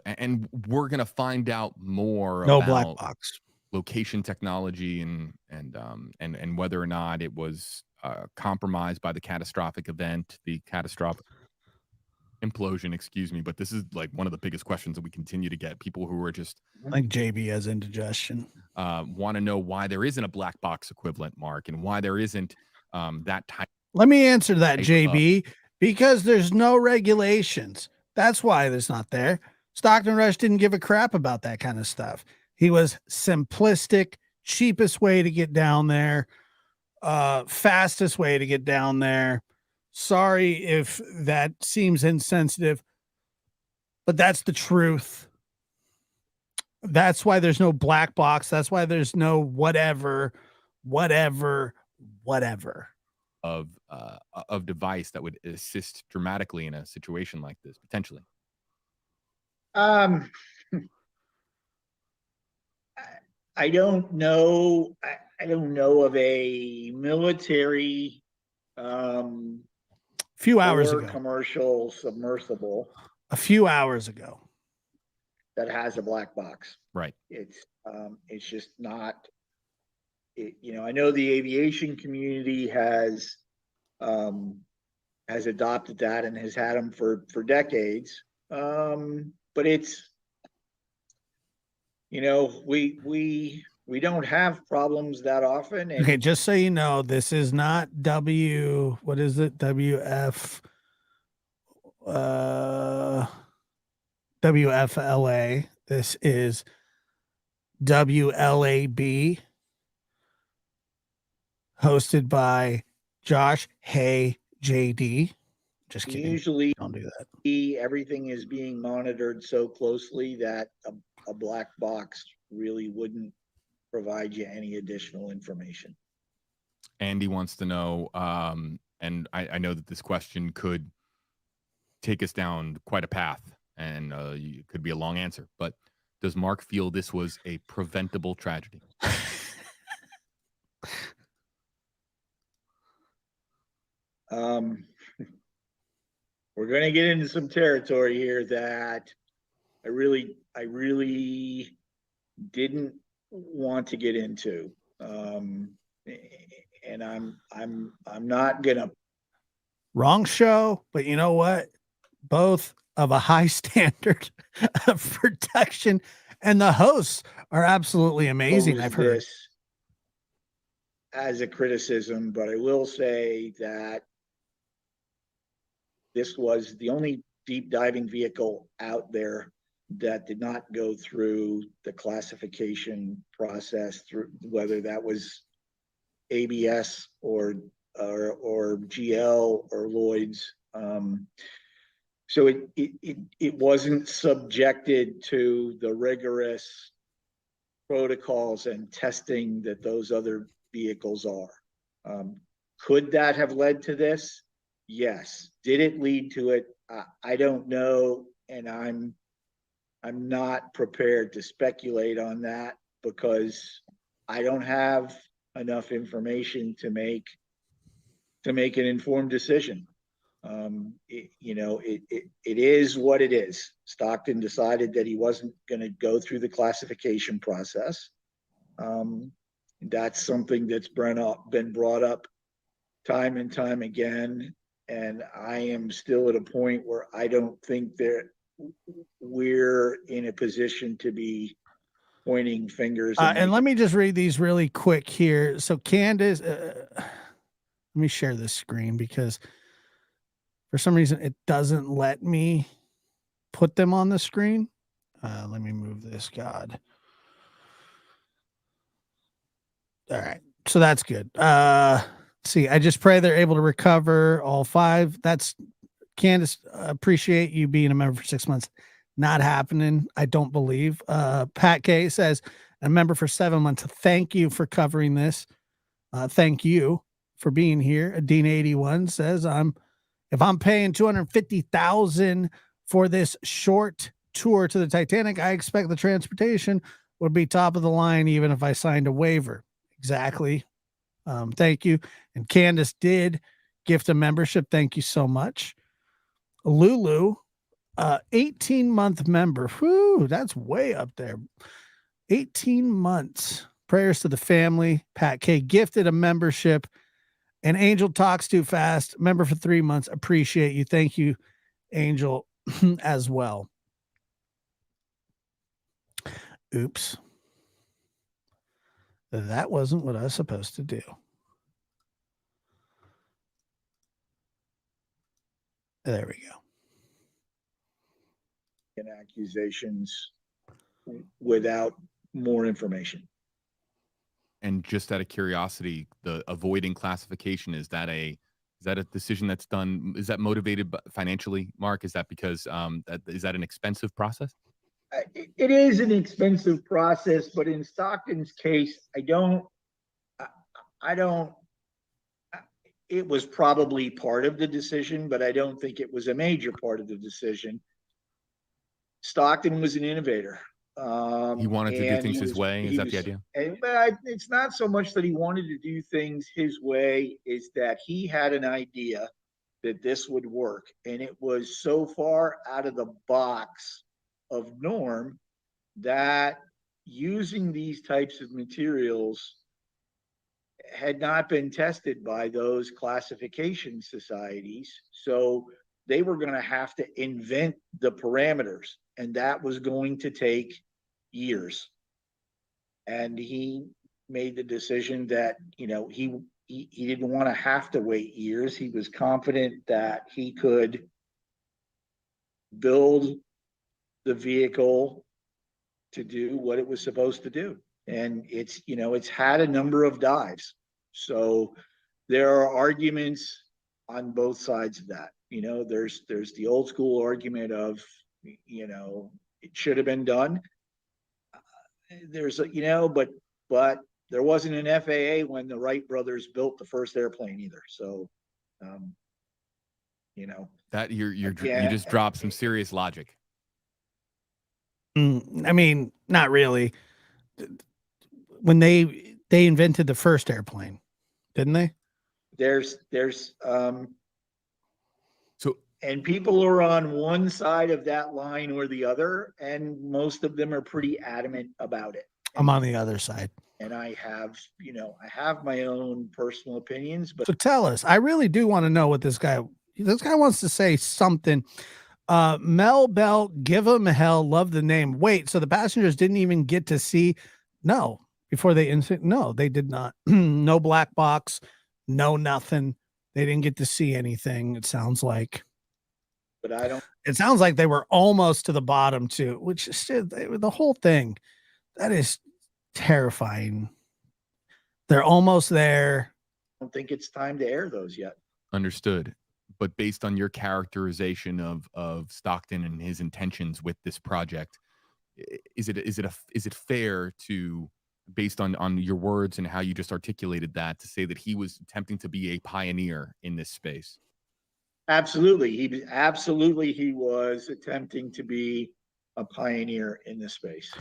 and we're gonna find out more No about black box location technology and whether or not it was compromised by the catastrophic event, the catastrophic implosion, excuse me. But this is like one of the biggest questions that we continue to get. People who are just like JB has indigestion, want to know why there isn't a black box equivalent, Mark, and why there isn't that type. Let me answer that, JB, because there's no regulations. That's why there's not there. Stockton Rush didn't give a crap about that kind of stuff. He was simplistic, cheapest way to get down there, fastest way to get down there. Sorry if that seems insensitive, but that's the truth. That's why there's no black box. That's why there's no whatever of device that would assist dramatically in a situation like this, potentially. I don't know. I don't know of a military few hours ago commercial submersible a few hours ago that has a black box. Right. It's just not. I know the aviation community has adopted that and has had them for decades. But it's, we don't have problems that often. And okay, just so you know, this is not what is it? WFLA. This is WLAB, hosted by Josh, Hey, JD. Just kidding. Usually, don't do that. Everything is being monitored so closely that a black box really wouldn't provide you any additional information. Andy wants to know, and I know that this question could take us down quite a path, and it could be a long answer. But does Mark feel this was a preventable tragedy? We're going to get into some territory here that I really didn't want to get into, and I'm not gonna. Wrong show, but you know what? Both of a high standard of protection, and the hosts are absolutely amazing. I've heard this as a criticism, but I will say that this was the only deep diving vehicle out there that did not go through the classification process, through whether that was ABS or GL or Lloyd's. So it wasn't subjected to the rigorous protocols and testing that those other vehicles are. Could that have led to this? Yes. Did it lead to it? I don't know, and I'm not prepared to speculate on that because I don't have enough information to make an informed decision. It is what it is. Stockton decided that he wasn't going to go through the classification process. That's something that's been brought up time and time again. And I am still at a point where I don't think that we're in a position to be pointing fingers. And let me just read these really quick here. So Candace, let me share this screen because for some reason it doesn't let me put them on the screen. Let me move this. God. All right. So that's good. See, I just pray they're able to recover all 5. That's Candace. Appreciate you being a member for 6 months. Not happening. I don't believe. Pat K says, a member for 7 months. Thank you for covering this. Thank you for being here. Dean 81 says, if I'm paying $250,000 for this short tour to the Titanic, I expect the transportation would be top of the line, even if I signed a waiver. Exactly. Thank you. And Candace did gift a membership. Thank you so much. Lulu, 18-month member. Whew, that's way up there. 18 months. Prayers to the family. Pat K gifted a membership. And Angel talks too fast. Member for 3 months. Appreciate you. Thank you, Angel, as well. Oops. That wasn't what I was supposed to do. There we go. And accusations without more information. And just out of curiosity, the avoiding classification, is that a decision that's done? Is that motivated financially, Mark? Is that because is that an expensive process? It is an expensive process, but in Stockton's case, I don't. It was probably part of the decision, but I don't think it was a major part of the decision. Stockton was an innovator. He wanted to do things his way. Is that the idea? But it's not so much that he wanted to do things his way, is that he had an idea that this would work. And it was so far out of the box of norm that using these types of materials had not been tested by those classification societies. So they were going to have to invent the parameters, and that was going to take years. And he made the decision that, he didn't want to have to wait years. He was confident that he could build the vehicle to do what it was supposed to do. And it's had a number of dives. So there are arguments on both sides of that. There's the old school argument of, it should have been done. There's but there wasn't an FAA when the Wright brothers built the first airplane either. So, you know. That you Yeah. just dropped some serious logic. I mean, not really. When they invented the first airplane, didn't they? There's so, and people are on one side of that line or the other, and most of them are pretty adamant about it. I'm on the other side. And I have, I have my own personal opinions, but So tell us. I really do want to know what this guy wants to say something. Mel Bell, give him hell, love the name. Wait, so the passengers didn't even get to see? No, before they no, they did not. No black box, no nothing. They didn't get to see anything, it sounds like. But I don't. It sounds like they were almost to the bottom too, which is the whole thing. That is terrifying. They're almost there. I don't think it's time to air those yet. Understood. But based on your characterization of Stockton and his intentions with this project, is it fair to, based on your words and how you just articulated that, to say that he was attempting to be a pioneer in this space? Absolutely. He was attempting to be a pioneer in this space.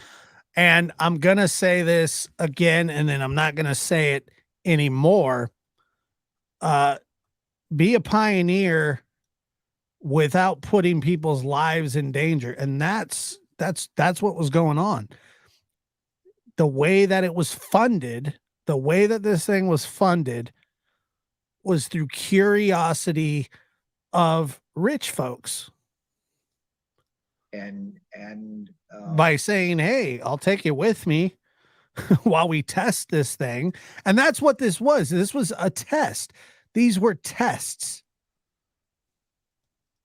And I'm going to say this again, and then I'm not going to say it anymore. Be a pioneer without putting people's lives in danger. And that's what was going on. The way that it was funded, the way that this thing was funded was through curiosity of rich folks. And by saying, hey, I'll take you with me while we test this thing. And that's what this was. This was a test. These were tests.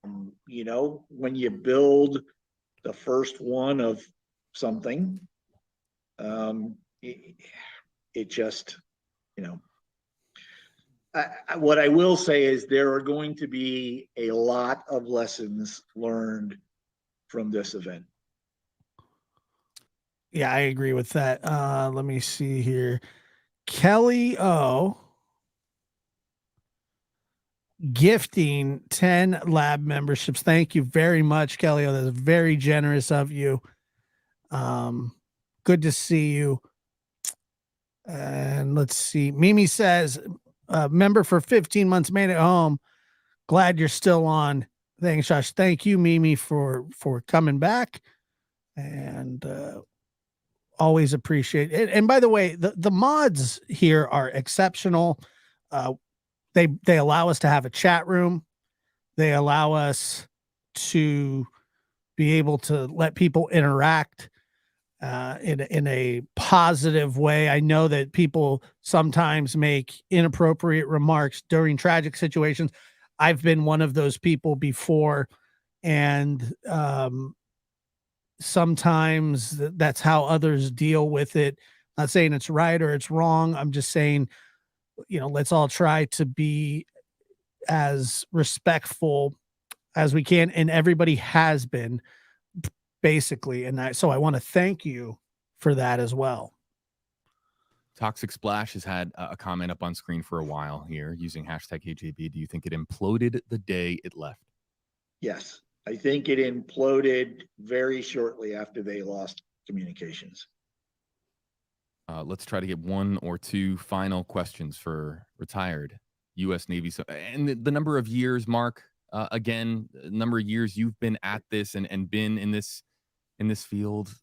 When you build the first one of something, it just, what I will say is there are going to be a lot of lessons learned from this event. Yeah, I agree with that. Let me see here. Kelly O gifting 10 lab memberships. Thank you very much, Kelly O. That's very generous of you. Good to see you. And let's see. Mimi says, member for 15 months, made it home. Glad you're still on. Thanks, Josh. Thank you, Mimi, for coming back. And always appreciate it. And by the way, the mods here are exceptional. They allow us to have a chat room. They allow us to be able to let people interact in a positive way. I know that people sometimes make inappropriate remarks during tragic situations. I've been one of those people before, and sometimes that's how others deal with it. Not saying it's right or it's wrong. I'm just saying, let's all try to be as respectful as we can. And everybody has been, basically. And so I want to thank you for that as well. Toxic Splash has had a comment up on screen for a while here using hashtag AJB. Do you think it imploded the day it left? Yes. I think it imploded very shortly after they lost communications. Let's try to get one or two final questions for retired U.S. Navy. So, and the number of years, Mark, again, the number of years you've been at this and been in this field.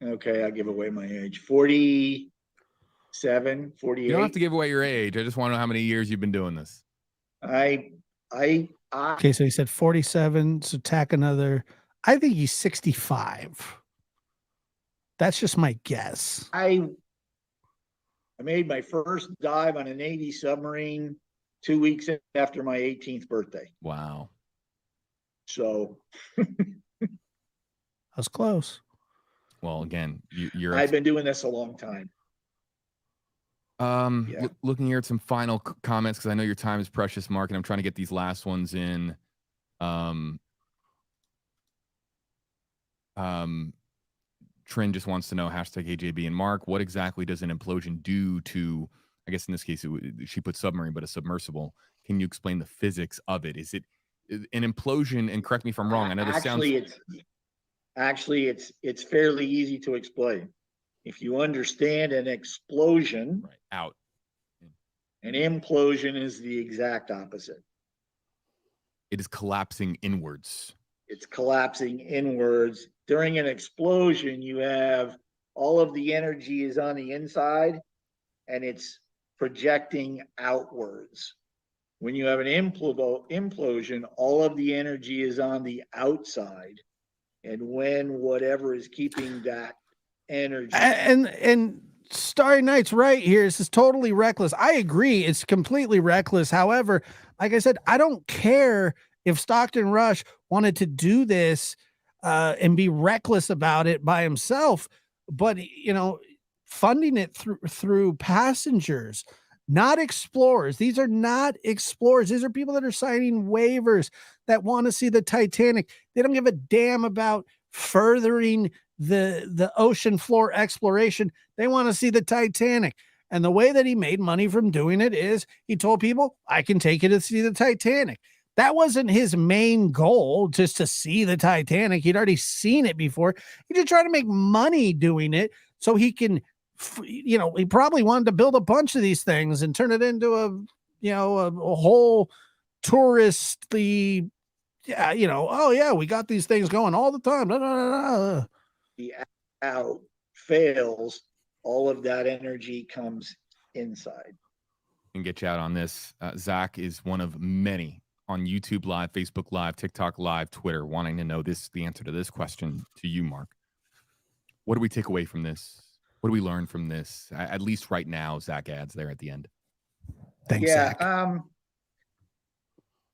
Okay, I'll give away my age. 47, 48. You don't have to give away your age. I just want to know how many years you've been doing this. Okay, so he said 47, so tack another. I think he's 65. That's just my guess. I made my first dive on a Navy submarine 2 weeks after my 18th birthday. Wow. So I was close. Well, again, I've been doing this a long time. Looking here at some final comments, because I know your time is precious, Mark, and I'm trying to get these last ones in. Trin just wants to know, hashtag AJB and Mark, what exactly does an implosion do to I guess in this case, she put submarine, but a submersible. Can you explain the physics of it? Is it an implosion? And correct me if I'm wrong. I know this sounds. It's fairly easy to explain. If you understand an explosion, out. An implosion is the exact opposite. It is collapsing inwards. It's collapsing inwards. During an explosion, you have all of the energy is on the inside and it's projecting outwards. When you have an implosion, all of the energy is on the outside. And when whatever is keeping that energy. And Starry Night's right here. This is totally reckless. I agree. It's completely reckless. However, like I said, I don't care if Stockton Rush wanted to do this and be reckless about it by himself, but funding it through passengers, not explorers. These are not explorers. These are people that are signing waivers that want to see the Titanic. They don't give a damn about furthering the ocean floor exploration. They want to see the Titanic. And the way that he made money from doing it is he told people, I can take you to see the Titanic. That wasn't his main goal, just to see the Titanic. He'd already seen it before. He just tried to make money doing it so he can, he probably wanted to build a bunch of these things and turn it into a whole touristy, oh yeah, we got these things going all the time. The out fails, all of that energy comes inside. And get you out on this. Zach is one of many on YouTube Live, Facebook Live, TikTok Live, Twitter, wanting to know the answer to this question to you, Mark. What do we take away from this? What do we learn from this? At least right now, Zach adds there at the end. Thanks, Zach. I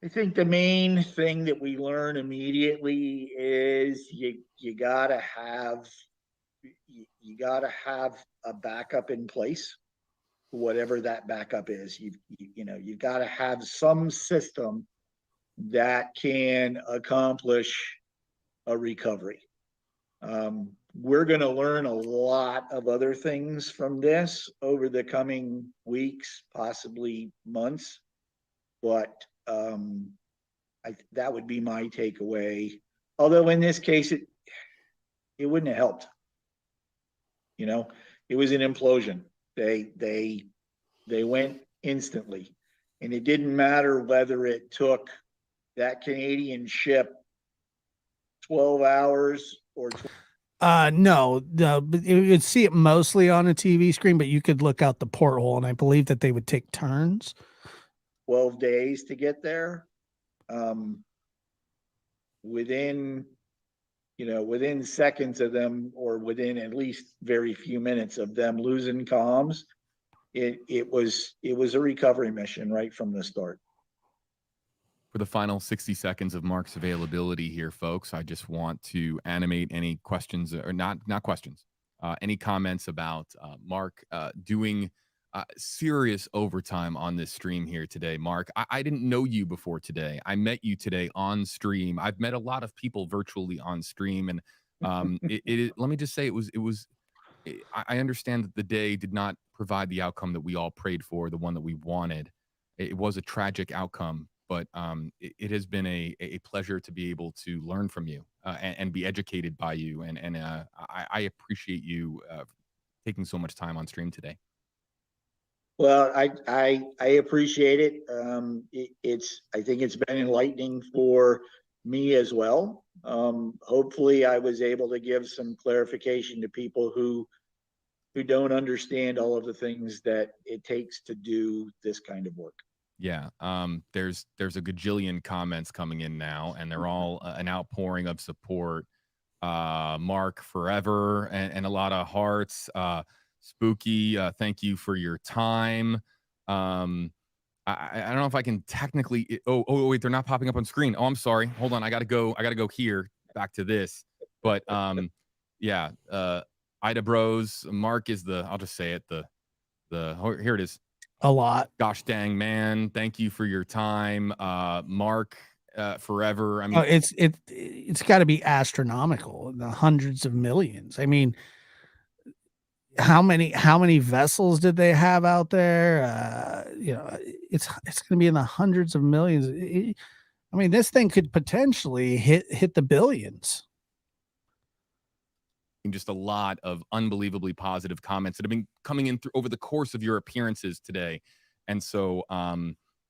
think the main thing that we learn immediately is you gotta have a backup in place, whatever that backup is. You've got to have some system that can accomplish a recovery. We're going to learn a lot of other things from this over the coming weeks, possibly months, but that would be my takeaway. Although in this case, it wouldn't have helped. It was an implosion. They went instantly, and it didn't matter whether it took that Canadian ship 12 hours or no, but you'd see it mostly on a TV screen, but you could look out the porthole, and I believe that they would take turns. 12 days to get there. Within seconds of them, or within at least very few minutes of them losing comms, it was a recovery mission right from the start. For the final 60 seconds of Mark's availability here, folks, I just want to animate any questions, or not questions, any comments about Mark doing serious overtime on this stream here today. Mark, I didn't know you before today. I met you today on stream. I've met a lot of people virtually on stream, and let me just say, I understand that the day did not provide the outcome that we all prayed for, the one that we wanted. It was a tragic outcome, but it has been a pleasure to be able to learn from you and be educated by you. And I appreciate you taking so much time on stream today. Well, I appreciate it. I think it's been enlightening for me as well. Hopefully I was able to give some clarification to people who don't understand all of the things that it takes to do this kind of work. Yeah. There's a gajillion comments coming in now, and they're all an outpouring of support. Mark forever, and a lot of hearts. Spooky, thank you for your time. I don't know if I can technically. Oh wait, they're not popping up on screen. Oh, I'm sorry. Hold on. I gotta go here. Back to this. But yeah. Ida Bros. Mark is I'll just say it. Here it is. A lot. Gosh dang, man. Thank you for your time. Mark, forever. I mean, it's got to be astronomical, in the hundreds of millions. I mean, how many vessels did they have out there? It's going to be in the hundreds of millions. I mean, this thing could potentially hit the billions. Just a lot of unbelievably positive comments that have been coming in over the course of your appearances today. And so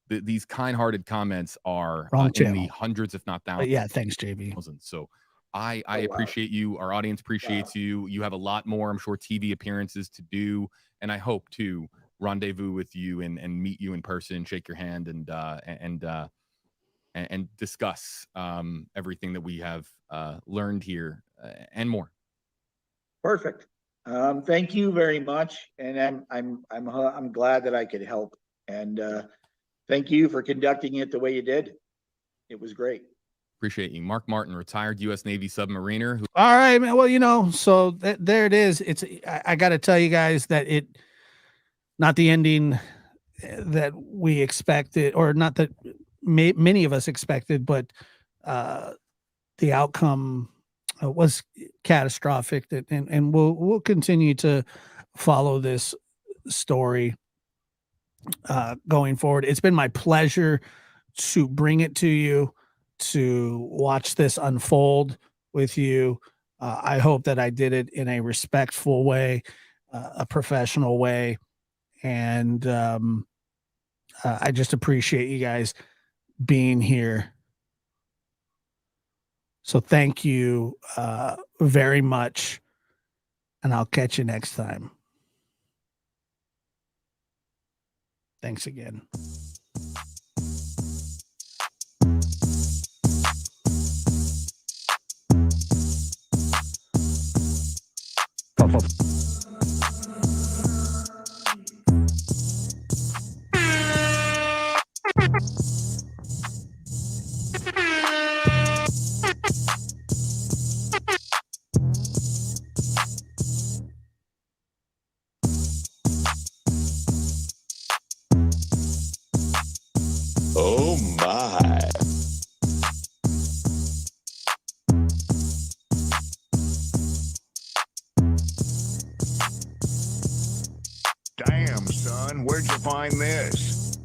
these kind-hearted comments are in the hundreds, if not thousands. But yeah, thanks, JB. So I appreciate you. Our audience appreciates you. You have a lot more, I'm sure, TV appearances to do. And I hope to rendezvous with you and meet you in person, shake your hand, and discuss everything that we have learned here and more. Perfect. Thank you very much, and I'm glad that I could help. And thank you for conducting it the way you did. It was great. Appreciate you, Mark Martin, retired U.S. Navy submariner. All right, man. Well, so there it is. I got to tell you guys that not the ending that we expected, or not that many of us expected, but the outcome was catastrophic. And we'll continue to follow this story going forward. It's been my pleasure to bring it to you, to watch this unfold with you. I hope that I did it in a respectful way, a professional way. And I just appreciate you guys being here. So thank you very much. And I'll catch you next time. Thanks again. Oh my. Damn, son, where'd you find this?